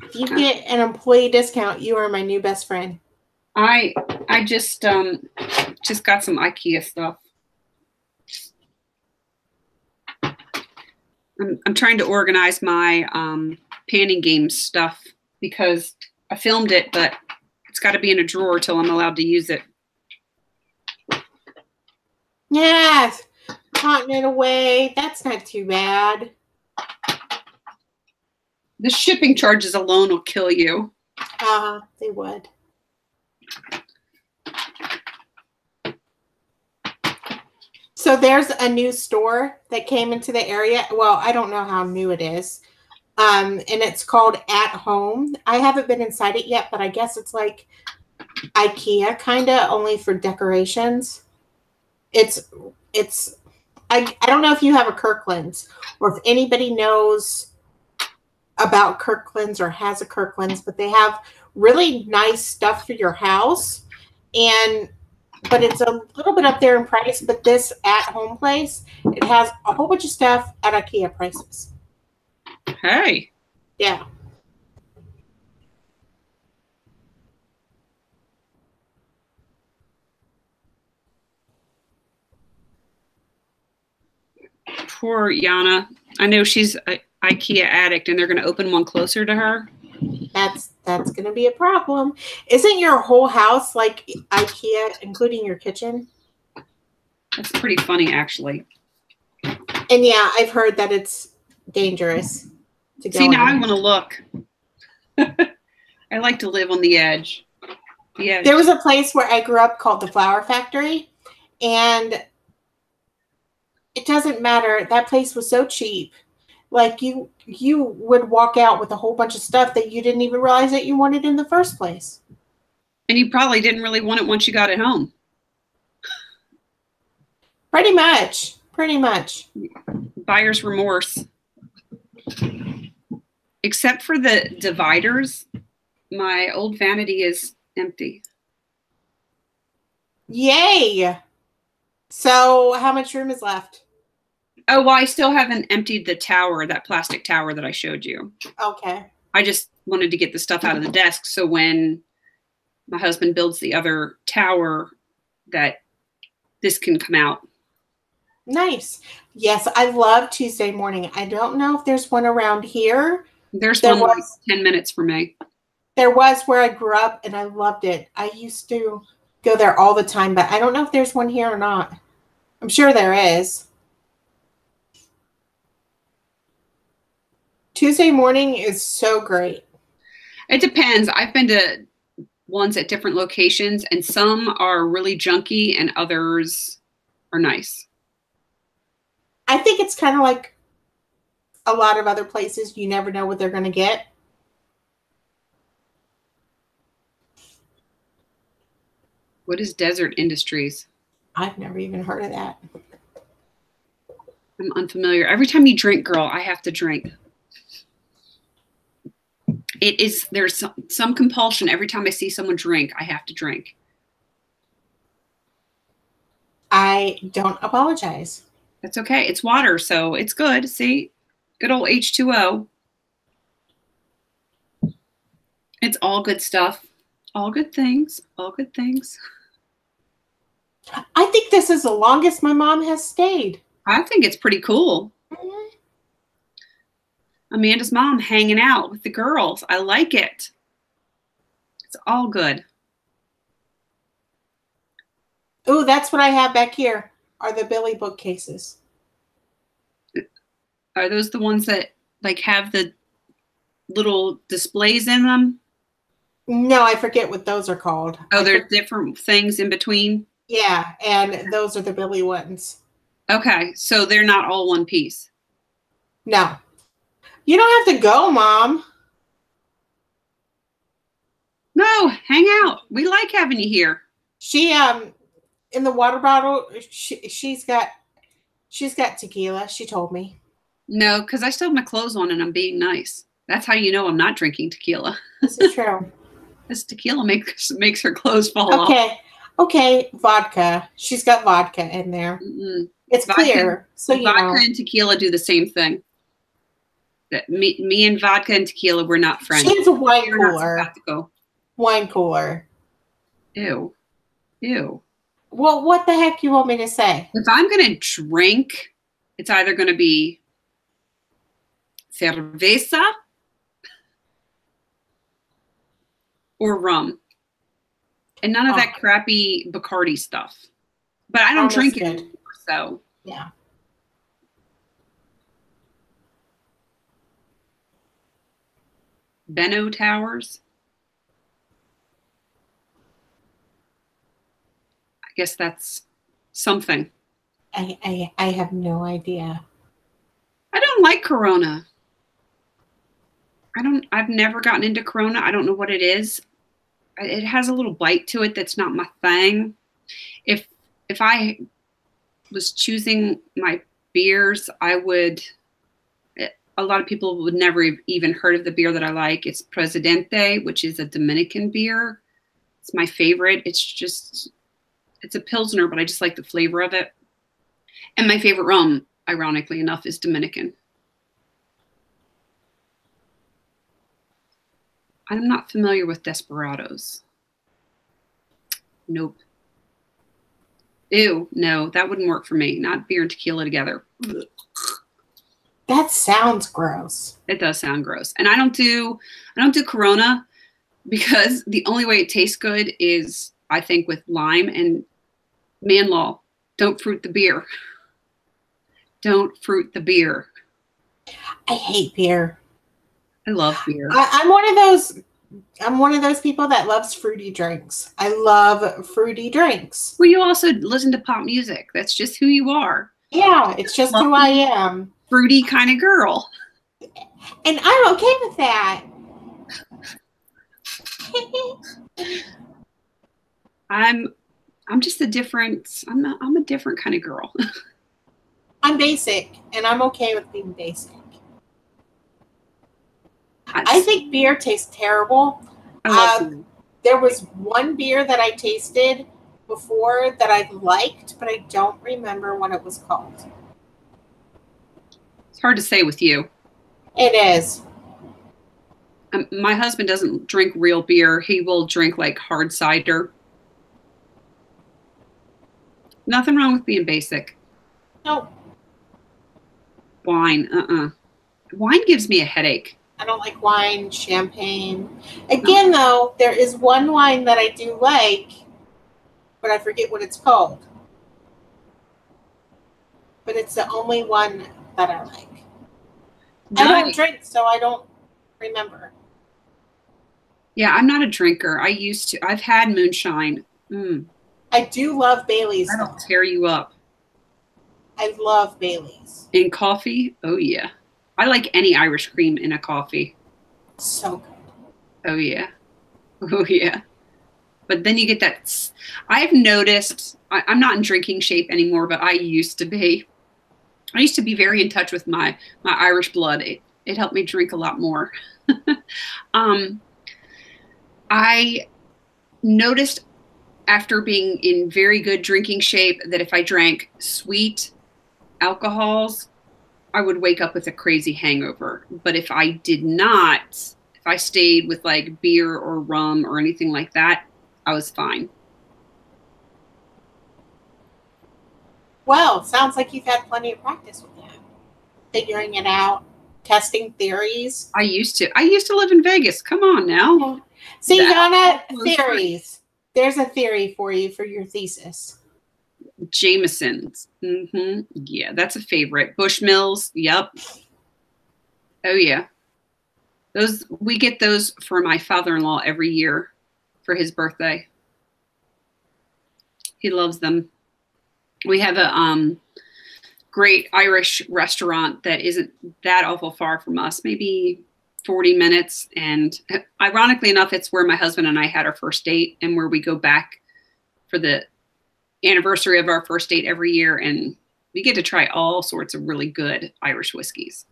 If you get an employee discount, you are my new best friend. I just got some IKEA stuff. I'm trying to organize my panning game stuff because I filmed it, but it's got to be in a drawer till I'm allowed to use it. Yes, putting it away. That's not too bad. The shipping charges alone will kill you. They would. So there's a new store that came into the area. Well, I don't know how new it is. And it's called At Home. I haven't been inside it yet, but I guess it's like IKEA kind of, only for decorations. I don't know if you have a Kirkland's or if anybody knows about Kirkland's or has a Kirkland's, but they have really nice stuff for your house. But it's a little bit up there in price. But this At Home place, it has a whole bunch of stuff at IKEA prices. Hey. Yeah. Poor Yana. I know she's an IKEA addict, and they're going to open one closer to her. That's going to be a problem. Isn't your whole house like IKEA, including your kitchen? That's pretty funny, actually. And yeah, I've heard that it's dangerous to go. See, now I want to look. I like to live on the edge. The edge. There was a place where I grew up called the Flower Factory, and it doesn't matter. That place was so cheap. Like you would walk out with a whole bunch of stuff that you didn't even realize that you wanted in the first place. And you probably didn't really want it once you got it home. Pretty much. Pretty much. Buyer's remorse. Except for the dividers, my old vanity is empty. Yay! So how much room is left? Oh, well, I still haven't emptied the tower, that plastic tower that I showed you. Okay. I just wanted to get the stuff out of the desk so when my husband builds the other tower that this can come out. Nice. Yes, I love Tuesday morning. I don't know if there's one around here. There's one like 10 minutes for me. There was where I grew up, and I loved it. I used to go there all the time, but I don't know if there's one here or not. I'm sure there is. Tuesday morning is so great. It depends. I've been to ones at different locations, and some are really junky and others are nice. I think it's kind of like a lot of other places. You never know what they're going to get. What is Desert Industries? I've never even heard of that. I'm unfamiliar. Every time you drink, girl, I have to drink. There's some compulsion. Every time I see someone drink, I have to drink. I don't apologize. That's okay. It's water, so it's good. See? Good old H2O. It's all good stuff. All good things. All good things. I think this is the longest my mom has stayed. I think it's pretty cool. Amanda's mom hanging out with the girls. I like it. It's all good. Oh, that's what I have back here are the Billy bookcases. Are those the ones that like have the little displays in them? No, I forget what those are called. Oh, there's different things in between? Yeah, and those are the Billy ones. Okay, so they're not all one piece. No. You don't have to go, Mom. No, hang out. We like having you here. She in the water bottle, she's got tequila, she told me. No, because I still have my clothes on and I'm being nice. That's how you know I'm not drinking tequila. This is true. This tequila makes her clothes fall off. Okay, vodka. She's got vodka in there. It's vodka, clear, so you know. Vodka and tequila do the same thing. That me and vodka and tequila, we're not friends. She has a wine cooler. Wine cooler. Ew. Ew. Well, what the heck you want me to say? If I'm going to drink, it's either going to be cerveza or rum. And none of that crappy Bacardi stuff. But I don't drink it anymore, so. Yeah. Benno Towers. I guess that's something. I have no idea. I don't like Corona. I've never gotten into Corona. I don't know what it is. It has a little bite to it that's not my thing. If I was choosing my beers, I would. A lot of people would never even heard of the beer that I like. It's Presidente, which is a Dominican beer. It's my favorite. It's a Pilsner, but I just like the flavor of it. And my favorite rum, ironically enough, is Dominican. I'm not familiar with Desperados. Nope. Ew, no, that wouldn't work for me. Not beer and tequila together. That sounds gross. It does sound gross. And I don't do Corona because the only way it tastes good is, I think, with lime. And man law, don't fruit the beer. Don't fruit the beer. I hate beer. I love beer. I'm one of those people that loves fruity drinks. I love fruity drinks. Well, you also listen to pop music. That's just who you are. Yeah, it's just who I am. Fruity kind of girl. And I'm okay with that. I'm just a different. I'm a different kind of girl. I'm basic, and I'm okay with being basic. I think beer tastes terrible. I love beer. There was one beer that I tasted before that I liked, but I don't remember what it was called. It's hard to say with you. It is. My husband doesn't drink real beer. He will drink like hard cider. Nothing wrong with being basic. Nope. Wine, Wine gives me a headache. I don't like wine, champagne. Again, though, there is one wine that I do like, but I forget what it's called. But it's the only one that I like. Nice. I don't drink, so I don't remember. Yeah, I'm not a drinker. I used to. I've had moonshine. I do love Bailey's. That'll tear you up. I love Bailey's. In coffee? Oh, yeah. I like any Irish cream in a coffee. So good. Oh, yeah. Oh, yeah. But then you get that. I've noticed, I'm not in drinking shape anymore, but I used to be. I used to be very in touch with my Irish blood. It helped me drink a lot more. I noticed after being in very good drinking shape that if I drank sweet alcohols, I would wake up with a crazy hangover. But if I did not, if I stayed with like beer or rum or anything like that, I was fine. Well, sounds like you've had plenty of practice with that. Figuring it out, testing theories. I used to live in Vegas. Come on now. Yeah. See, Donna, theories. There's a theory for you for your thesis. Jameson's. Yeah, that's a favorite. Bushmills. Yep. Oh yeah. We get those for my father-in-law every year for his birthday. He loves them. We have a great Irish restaurant that isn't that awful far from us, maybe 40 minutes. And ironically enough, it's where my husband and I had our first date and where we go back for the anniversary of our first date every year. And we get to try all sorts of really good Irish whiskeys.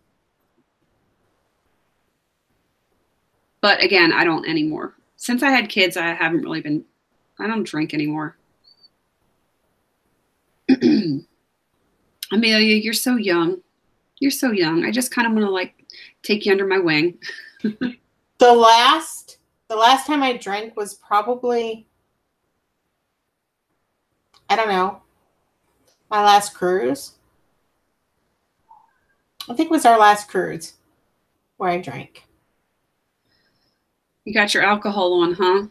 But again, I don't anymore. Since I had kids, I don't drink anymore. Amelia, you're so young. You're so young. I just kind of want to like take you under my wing. The last time I drank was probably, I don't know, my last cruise. I think it was our last cruise where I drank. You got your alcohol on, huh?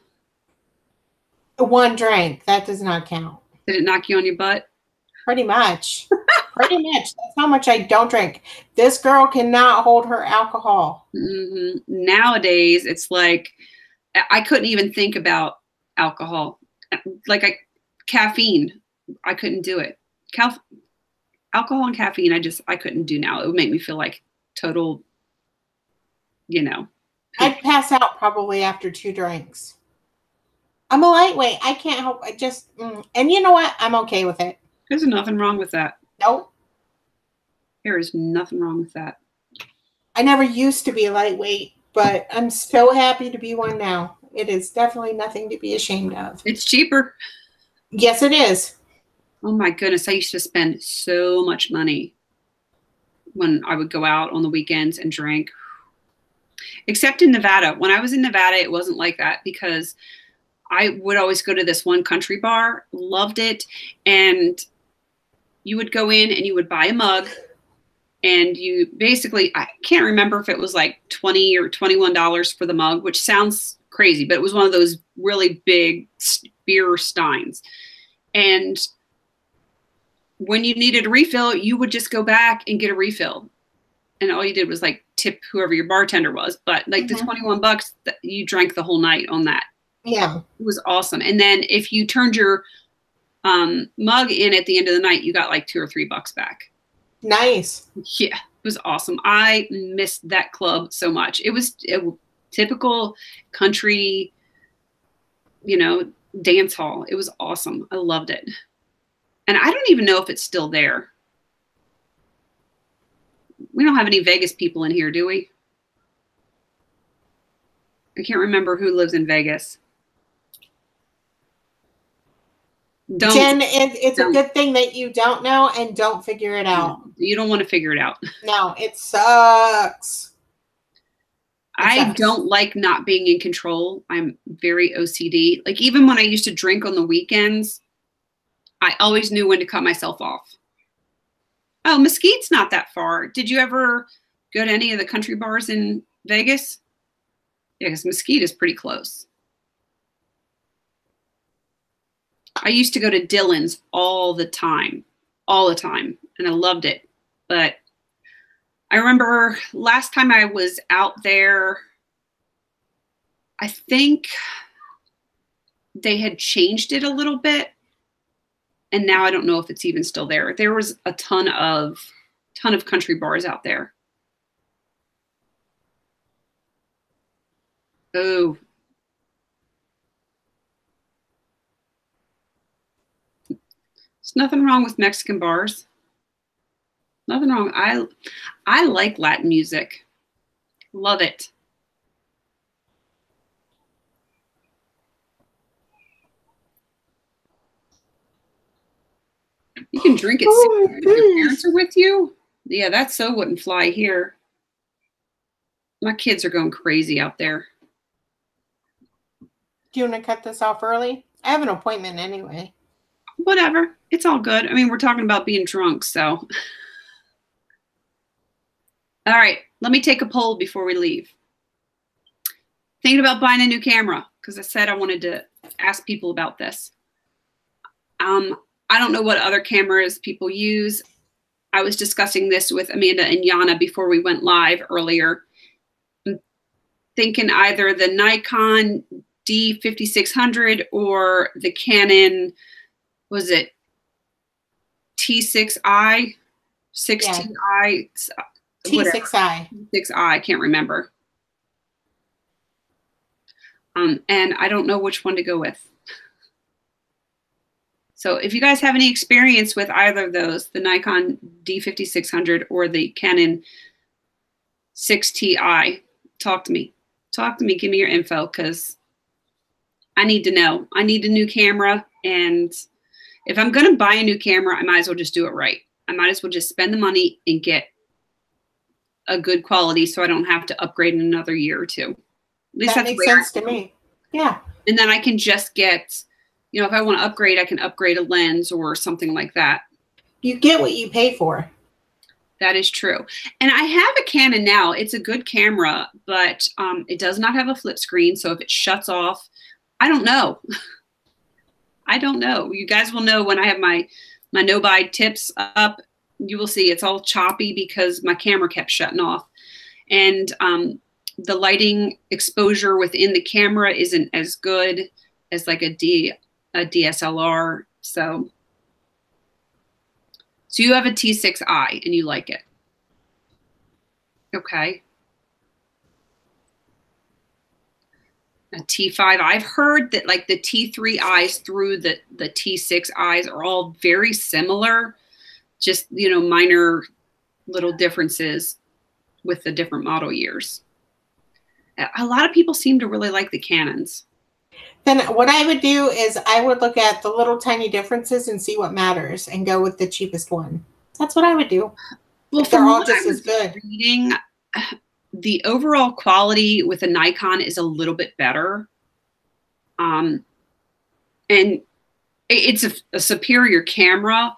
One drink. That does not count. Did it knock you on your butt? Pretty much. Pretty much. That's how much I don't drink. This girl cannot hold her alcohol. Mm-hmm. Nowadays, it's like I couldn't even think about alcohol. Like caffeine, I couldn't do it. Alcohol and caffeine, I couldn't do now. It would make me feel like total, I'd pass out probably after 2 drinks. I'm a lightweight. I can't help. And you know what? I'm okay with it. There's nothing wrong with that. Nope. There is nothing wrong with that. I never used to be a lightweight, but I'm so happy to be one now. It is definitely nothing to be ashamed of. It's cheaper. Yes, it is. Oh my goodness. I used to spend so much money when I would go out on the weekends and drink. Except in Nevada. When I was in Nevada, it wasn't like that because I would always go to this one country bar, loved it. And you would go in and you would buy a mug and you basically, I can't remember if it was like $20 or $21 for the mug, which sounds crazy, but it was one of those really big beer steins. And when you needed a refill, you would just go back and get a refill. And all you did was like tip whoever your bartender was. But like the $21, you drank the whole night on that. Yeah. It was awesome. And then if you turned your mug in at the end of the night, you got like $2 or $3 back. Nice. Yeah, it was awesome. I missed that club so much. It was typical country, dance hall. It was awesome. I loved it. And I don't even know if it's still there. We don't have any Vegas people in here, do we? I can't remember who lives in Vegas. Jen, it's a good thing that you don't know and don't figure it out. You don't want to figure it out. No, it sucks. I don't like not being in control. I'm very OCD. Like even when I used to drink on the weekends, I always knew when to cut myself off. Oh, Mesquite's not that far. Did you ever go to any of the country bars in Vegas? Yeah, because Mesquite is pretty close. I used to go to Dylan's all the time, and I loved it. But I remember last time I was out there, I think they had changed it a little bit. And now I don't know if it's even still there. There was a ton of country bars out there. Oh. There's nothing wrong with Mexican bars. Nothing wrong. I like Latin music. Love it. You can drink it if your parents are with you. Yeah, that so wouldn't fly here. My kids are going crazy out there. Do you want to cut this off early? I have an appointment anyway. Whatever. It's all good. I mean, we're talking about being drunk, so. All right. Let me take a poll before we leave. Thinking about buying a new camera, because I said I wanted to ask people about this. I don't know what other cameras people use. I was discussing this with Amanda and Yana before we went live earlier. I'm thinking either the Nikon D5600 or the Canon, was it T6i, 16i, whatever. T6i. 6i, I can't remember. And I don't know which one to go with. So if you guys have any experience with either of those, the Nikon D5600 or the Canon 6Ti, talk to me. Talk to me. Give me your info, because I need to know. I need a new camera, and if I'm going to buy a new camera, I might as well just do it right. I might as well just spend the money and get a good quality so I don't have to upgrade in another year or two. At least That that's makes sense to me. Yeah. And then I can just get, you know, if I want to upgrade, I can upgrade a lens or something like that. You get what you pay for. That is true. And I have a Canon now. It's a good camera, but it does not have a flip screen. So if it shuts off, I don't know. I don't know. You guys will know when I have my no-buy tips up. You will see it's all choppy because my camera kept shutting off. And the lighting exposure within the camera isn't as good as like a DSLR. So you have a T6i and you like it. Okay. A T5. I've heard that like the T3Is through the T6Is are all very similar. Just, you know, minor little differences with the different model years. A lot of people seem to really like the Canons. Then what I would do is I would look at the little tiny differences and see what matters and go with the cheapest one. That's what I would do. Well, they're all just as good. Reading, the overall quality with a Nikon is a little bit better. And it's a superior camera,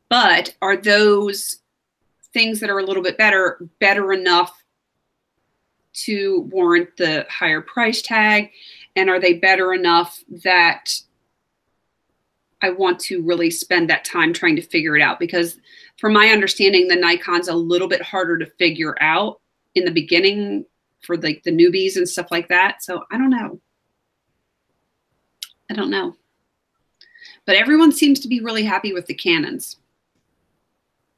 but are those things that are a little bit better enough to warrant the higher price tag? And are they better enough that I want to really spend that time trying to figure it out? Because from my understanding, the Nikon's a little bit harder to figure out in the beginning for like the newbies and stuff like that. So I don't know. I don't know. But everyone seems to be really happy with the Canons.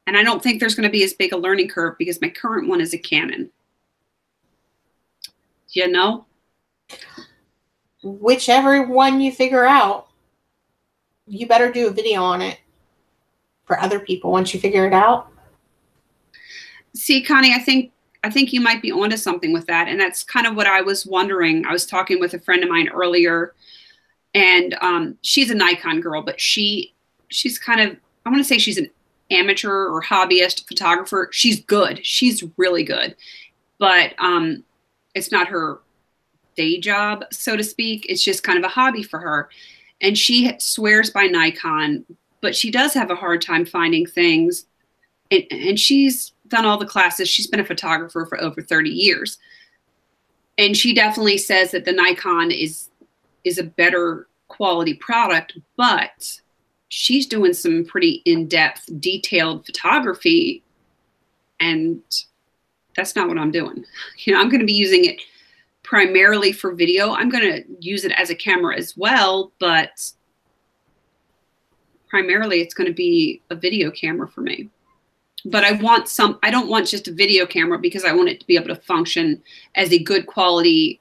And I don't think there's going to be as big a learning curve because my current one is a Canon. You know? Whichever one you figure out, you better do a video on it for other people once you figure it out. See, Connie, I think you might be onto something with that. And that's kind of what I was wondering. I was talking with a friend of mine earlier, and she's a Nikon girl, but she's kind of, I want to say she's an amateur or hobbyist photographer. She's good. She's really good. But it's not her day job, so to speak. It's just kind of a hobby for her. And she swears by Nikon, but she does have a hard time finding things. And she's done all the classes. She's been a photographer for over 30 years. And she definitely says that the Nikon is a better quality product, but she's doing some pretty in-depth, detailed photography. And that's not what I'm doing. You know, I'm going to be using it primarily for video. I'm going to use it as a camera as well, but primarily it's going to be a video camera for me. But I don't want just a video camera because I want it to be able to function as a good quality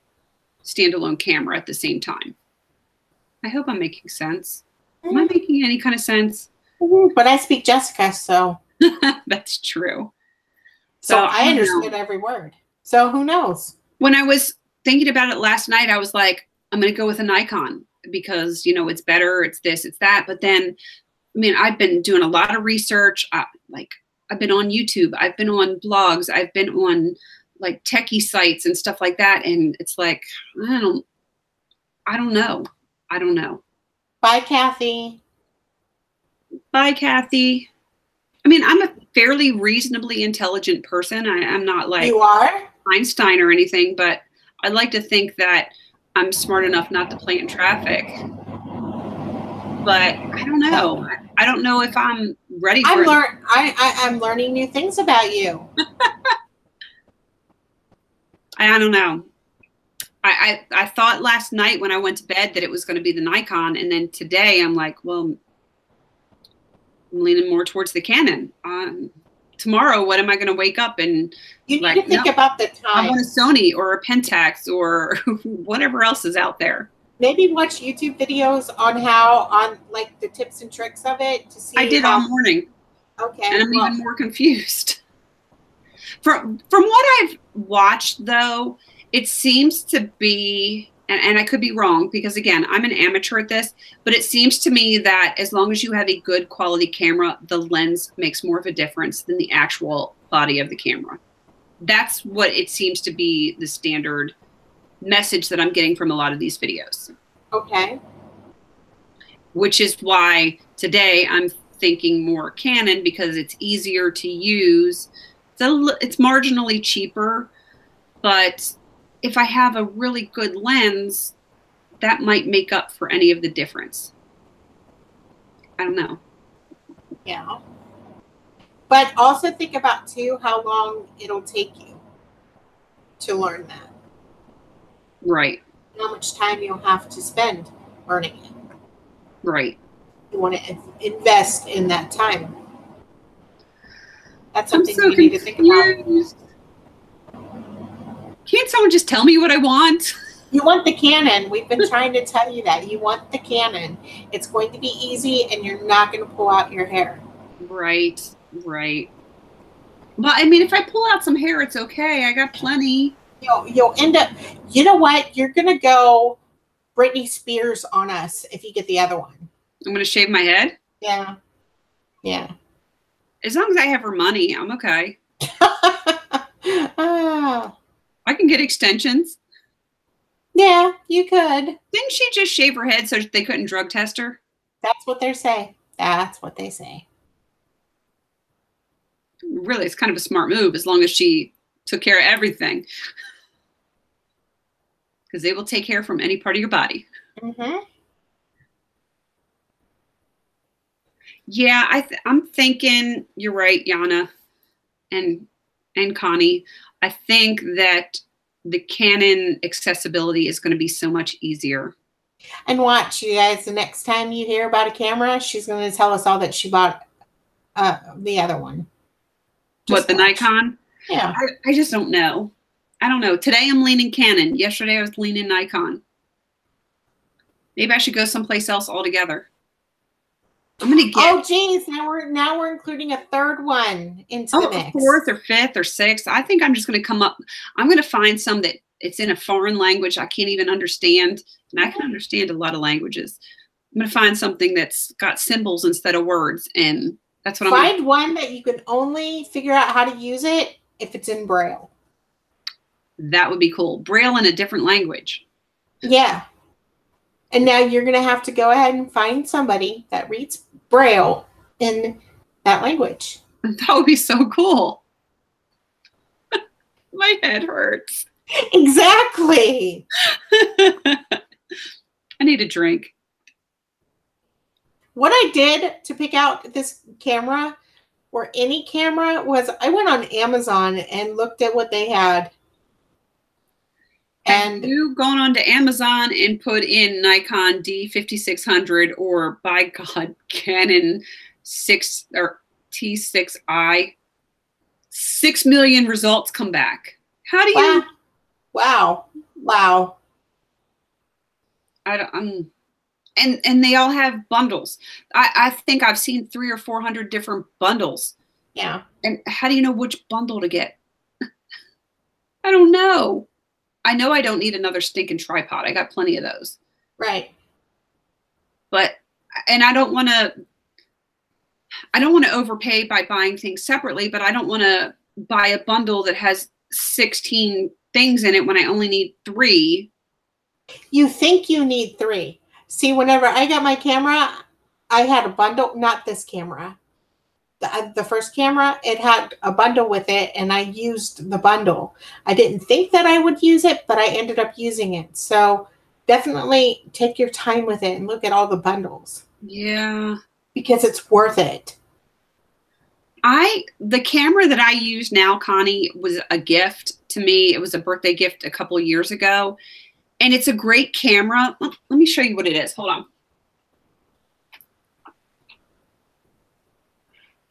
standalone camera at the same time. I hope I'm making sense. Am I making any kind of sense? But I speak Jessica, so. That's true. So I understood every word. So who knows? When I was thinking about it last night, I was like, I'm going to go with a Nikon because, you know, it's better, it's this, it's that. But then, I mean, I've been doing a lot of research. I've been on YouTube, I've been on blogs, I've been on like techie sites and stuff like that. And it's like, I don't know. Bye, Kathy. Bye, Kathy. I mean, I'm a fairly reasonably intelligent person. I'm not like you are Einstein or anything, but I'd like to think that I'm smart enough not to play in traffic. But I don't know. I don't know if I'm ready for I'm learning new things about you. I don't know. I thought last night when I went to bed that it was going to be the Nikon, and then today I'm like, well, I'm leaning more towards the Canon. Tomorrow, what am I going to wake up and you need to think about the time? I want a Sony or a Pentax or whatever else is out there. Maybe watch YouTube videos on like the tips and tricks of it to see. I did all morning. Okay. And I'm even more confused. From what I've watched, though, it seems to be, and I could be wrong because, again, I'm an amateur at this, but it seems to me that as long as you have a good quality camera, the lens makes more of a difference than the actual body of the camera. That's what it seems to be the standard message that I'm getting from a lot of these videos. Okay. Which is why today I'm thinking more Canon because it's easier to use. It's marginally cheaper, but if I have a really good lens, that might make up for any of the difference. I don't know. Yeah. But also think about, too, how long it'll take you to learn that. Right. How much time you'll have to spend learning it. Right. You want to invest in that time. That's something I'm so you need to think about. Can't someone just tell me what I want? You want the Canon. We've been trying to tell you that. You want the Canon. It's going to be easy, and you're not going to pull out your hair. Right, right. Well, I mean, if I pull out some hair, it's okay. I got plenty. You'll end up, you know what? You're going to go Britney Spears on us if you get the other one. I'm going to shave my head? Yeah. Yeah. As long as I have her money, I'm okay. Ah. I can get extensions. Yeah, you could. Didn't she just shave her head so they couldn't drug test her? That's what they say. That's what they say. Really, it's kind of a smart move as long as she took care of everything. Because they will take hair from any part of your body. Mm-hmm. Yeah, I'm thinking you're right, Yana and Connie. I think that the Canon accessibility is going to be so much easier. And watch, you guys, the next time you hear about a camera, she's going to tell us all that she bought the other one. What, the Nikon? Yeah. I just don't know. I don't know. Today I'm leaning Canon. Yesterday I was leaning Nikon. Maybe I should go someplace else altogether. I'm gonna get. Oh, geez! Now we're including a third one into the mix. A fourth or fifth or sixth. I think I'm just gonna come up. I'm gonna find some that it's in a foreign language I can't even understand, and I can understand a lot of languages. I'm gonna find something that's got symbols instead of words, and that's what I'm. Find one that you can only figure out how to use it if it's in Braille. That would be cool. Braille in a different language. Yeah. And now you're going to have to go ahead and find somebody that reads Braille in that language. That would be so cool. My head hurts. Exactly. I need a drink. What I did to pick out this camera or any camera was I went on Amazon and looked at what they had. And you gone on to Amazon and put in Nikon D5600 or, by God, Canon 6 or T6i, 6 million results come back. How do you? Wow. I don't. And they all have bundles. I think I've seen 300 or 400 different bundles. Yeah. And how do you know which bundle to get? I don't know. I know I don't need another stinking tripod. I got plenty of those. Right. But, and I don't want to overpay by buying things separately, but I don't want to buy a bundle that has 16 things in it when I only need 3. You think you need 3. See, whenever I got my camera, I had a bundle, not this camera. The first camera, it had a bundle with it, and I used the bundle. I didn't think that I would use it, but I ended up using it. So definitely take your time with it and look at all the bundles. Yeah. Because it's worth it. The camera that I use now, Connie, was a gift to me. It was a birthday gift a couple of years ago. And it's a great camera. Let me show you what it is. Hold on.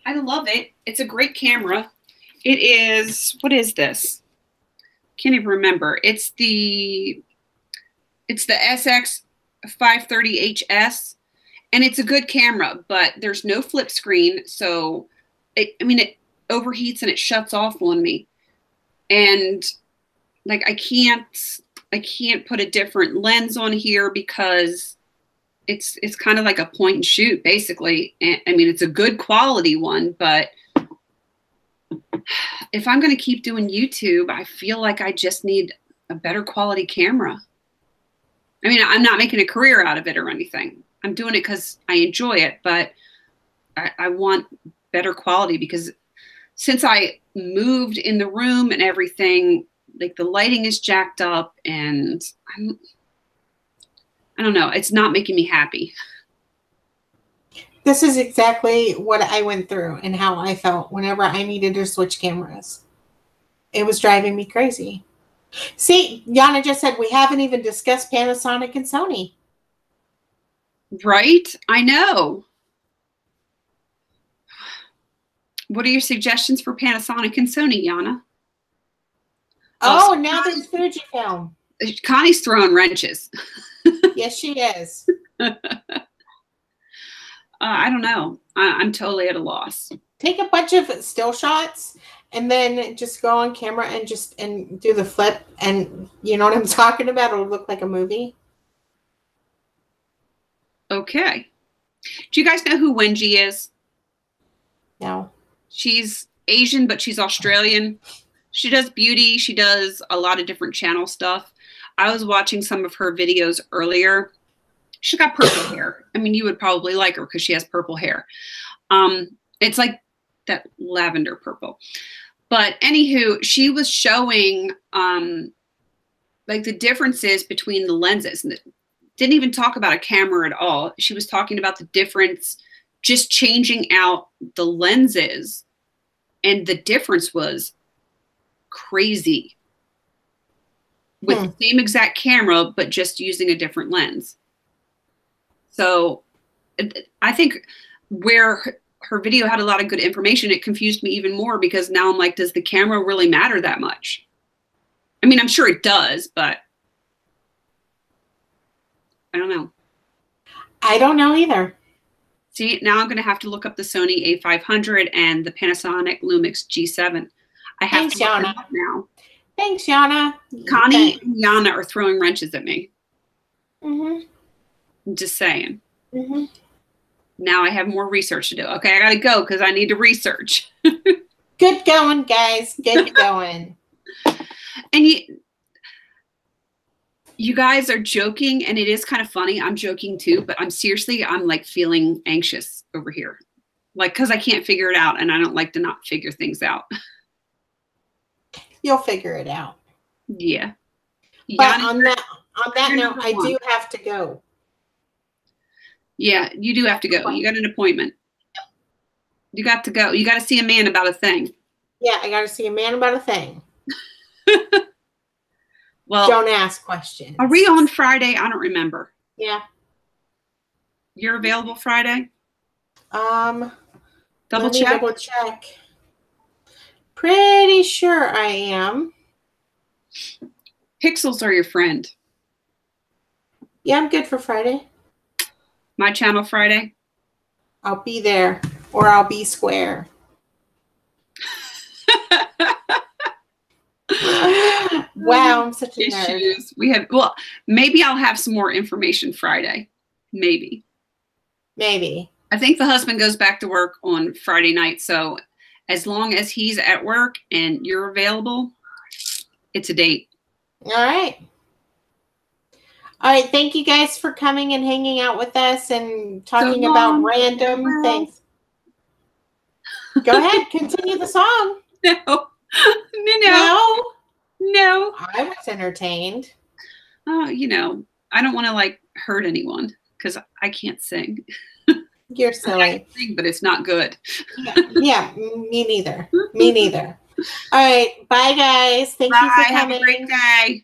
I love it. It's a great camera. It is, what is this? Can't even remember. It's the SX 530HS, and it's a good camera, but there's no flip screen. So it overheats and it shuts off on me. And like, I can't put a different lens on here because it's kind of like a point and shoot, basically. And I mean, it's a good quality one, but if I'm going to keep doing YouTube, I feel like I just need a better quality camera. I mean, I'm not making a career out of it or anything. I'm doing it because I enjoy it, but I want better quality because since I moved in the room and everything, like the lighting is jacked up and I don't know. It's not making me happy. This is exactly what I went through and how I felt whenever I needed to switch cameras. It was driving me crazy. See, Yana just said we haven't even discussed Panasonic and Sony. Right? I know. What are your suggestions for Panasonic and Sony, Yana? Oh, now there's Fujifilm. Connie's throwing wrenches. Yes, she is. I don't know. I'm totally at a loss. Take a bunch of still shots and then just go on camera and do the flip, and you know what I'm talking about? It'll look like a movie. Okay. Do you guys know who Wenji is? No. She's Asian, but she's Australian. She does beauty. She does a lot of different channel stuff. I was watching some of her videos earlier. She's got purple hair. I mean, you would probably like her because she has purple hair. It's like that lavender purple. But anywho, she was showing like the differences between the lenses. And didn't even talk about a camera at all. She was talking about the difference, just changing out the lenses. And the difference was crazy. With the same exact camera, but just using a different lens. So I think where her video had a lot of good information, it confused me even more because now I'm like, does the camera really matter that much? I mean, I'm sure it does, but I don't know. I don't know either. See, now I'm going to have to look up the Sony A500 and the Panasonic Lumix G7. I have Thanks, to look them Yana. up now. Thanks, Yana. Connie and Yana are throwing wrenches at me. Mm-hmm. I'm just saying. Mm-hmm. Now I have more research to do. Okay, I got to go because I need to research. Good going, guys. Good going. And you guys are joking, and it is kind of funny. I'm joking too, but I'm like feeling anxious over here. Like, because I can't figure it out, and I don't like to not figure things out. You'll figure it out. Yeah. But Yana, on that note, I do have to go. Yeah, you do have to go. You got an appointment. You got to go. You got to see a man about a thing. Yeah, I got to see a man about a thing. Well, don't ask questions. Are we on Friday? I don't remember. Yeah. You're available Friday? Double check. Double check. Pretty sure I am. Pixels are your friend. Yeah, I'm good for Friday. My channel Friday? I'll be there, or I'll be square. Wow, I'm such a nerd. Well, maybe I'll have some more information Friday. Maybe. I think the husband goes back to work on Friday night, so as long as he's at work and you're available, it's a date. All right. All right. Thank you guys for coming and hanging out with us and talking about random things. Go ahead. Continue the song. No. I was entertained. Oh, I don't want to like hurt anyone because I can't sing. You're silly. But it's not good. Yeah, me neither. Me neither. All right. Bye, guys. Thank you for coming. Have a great day.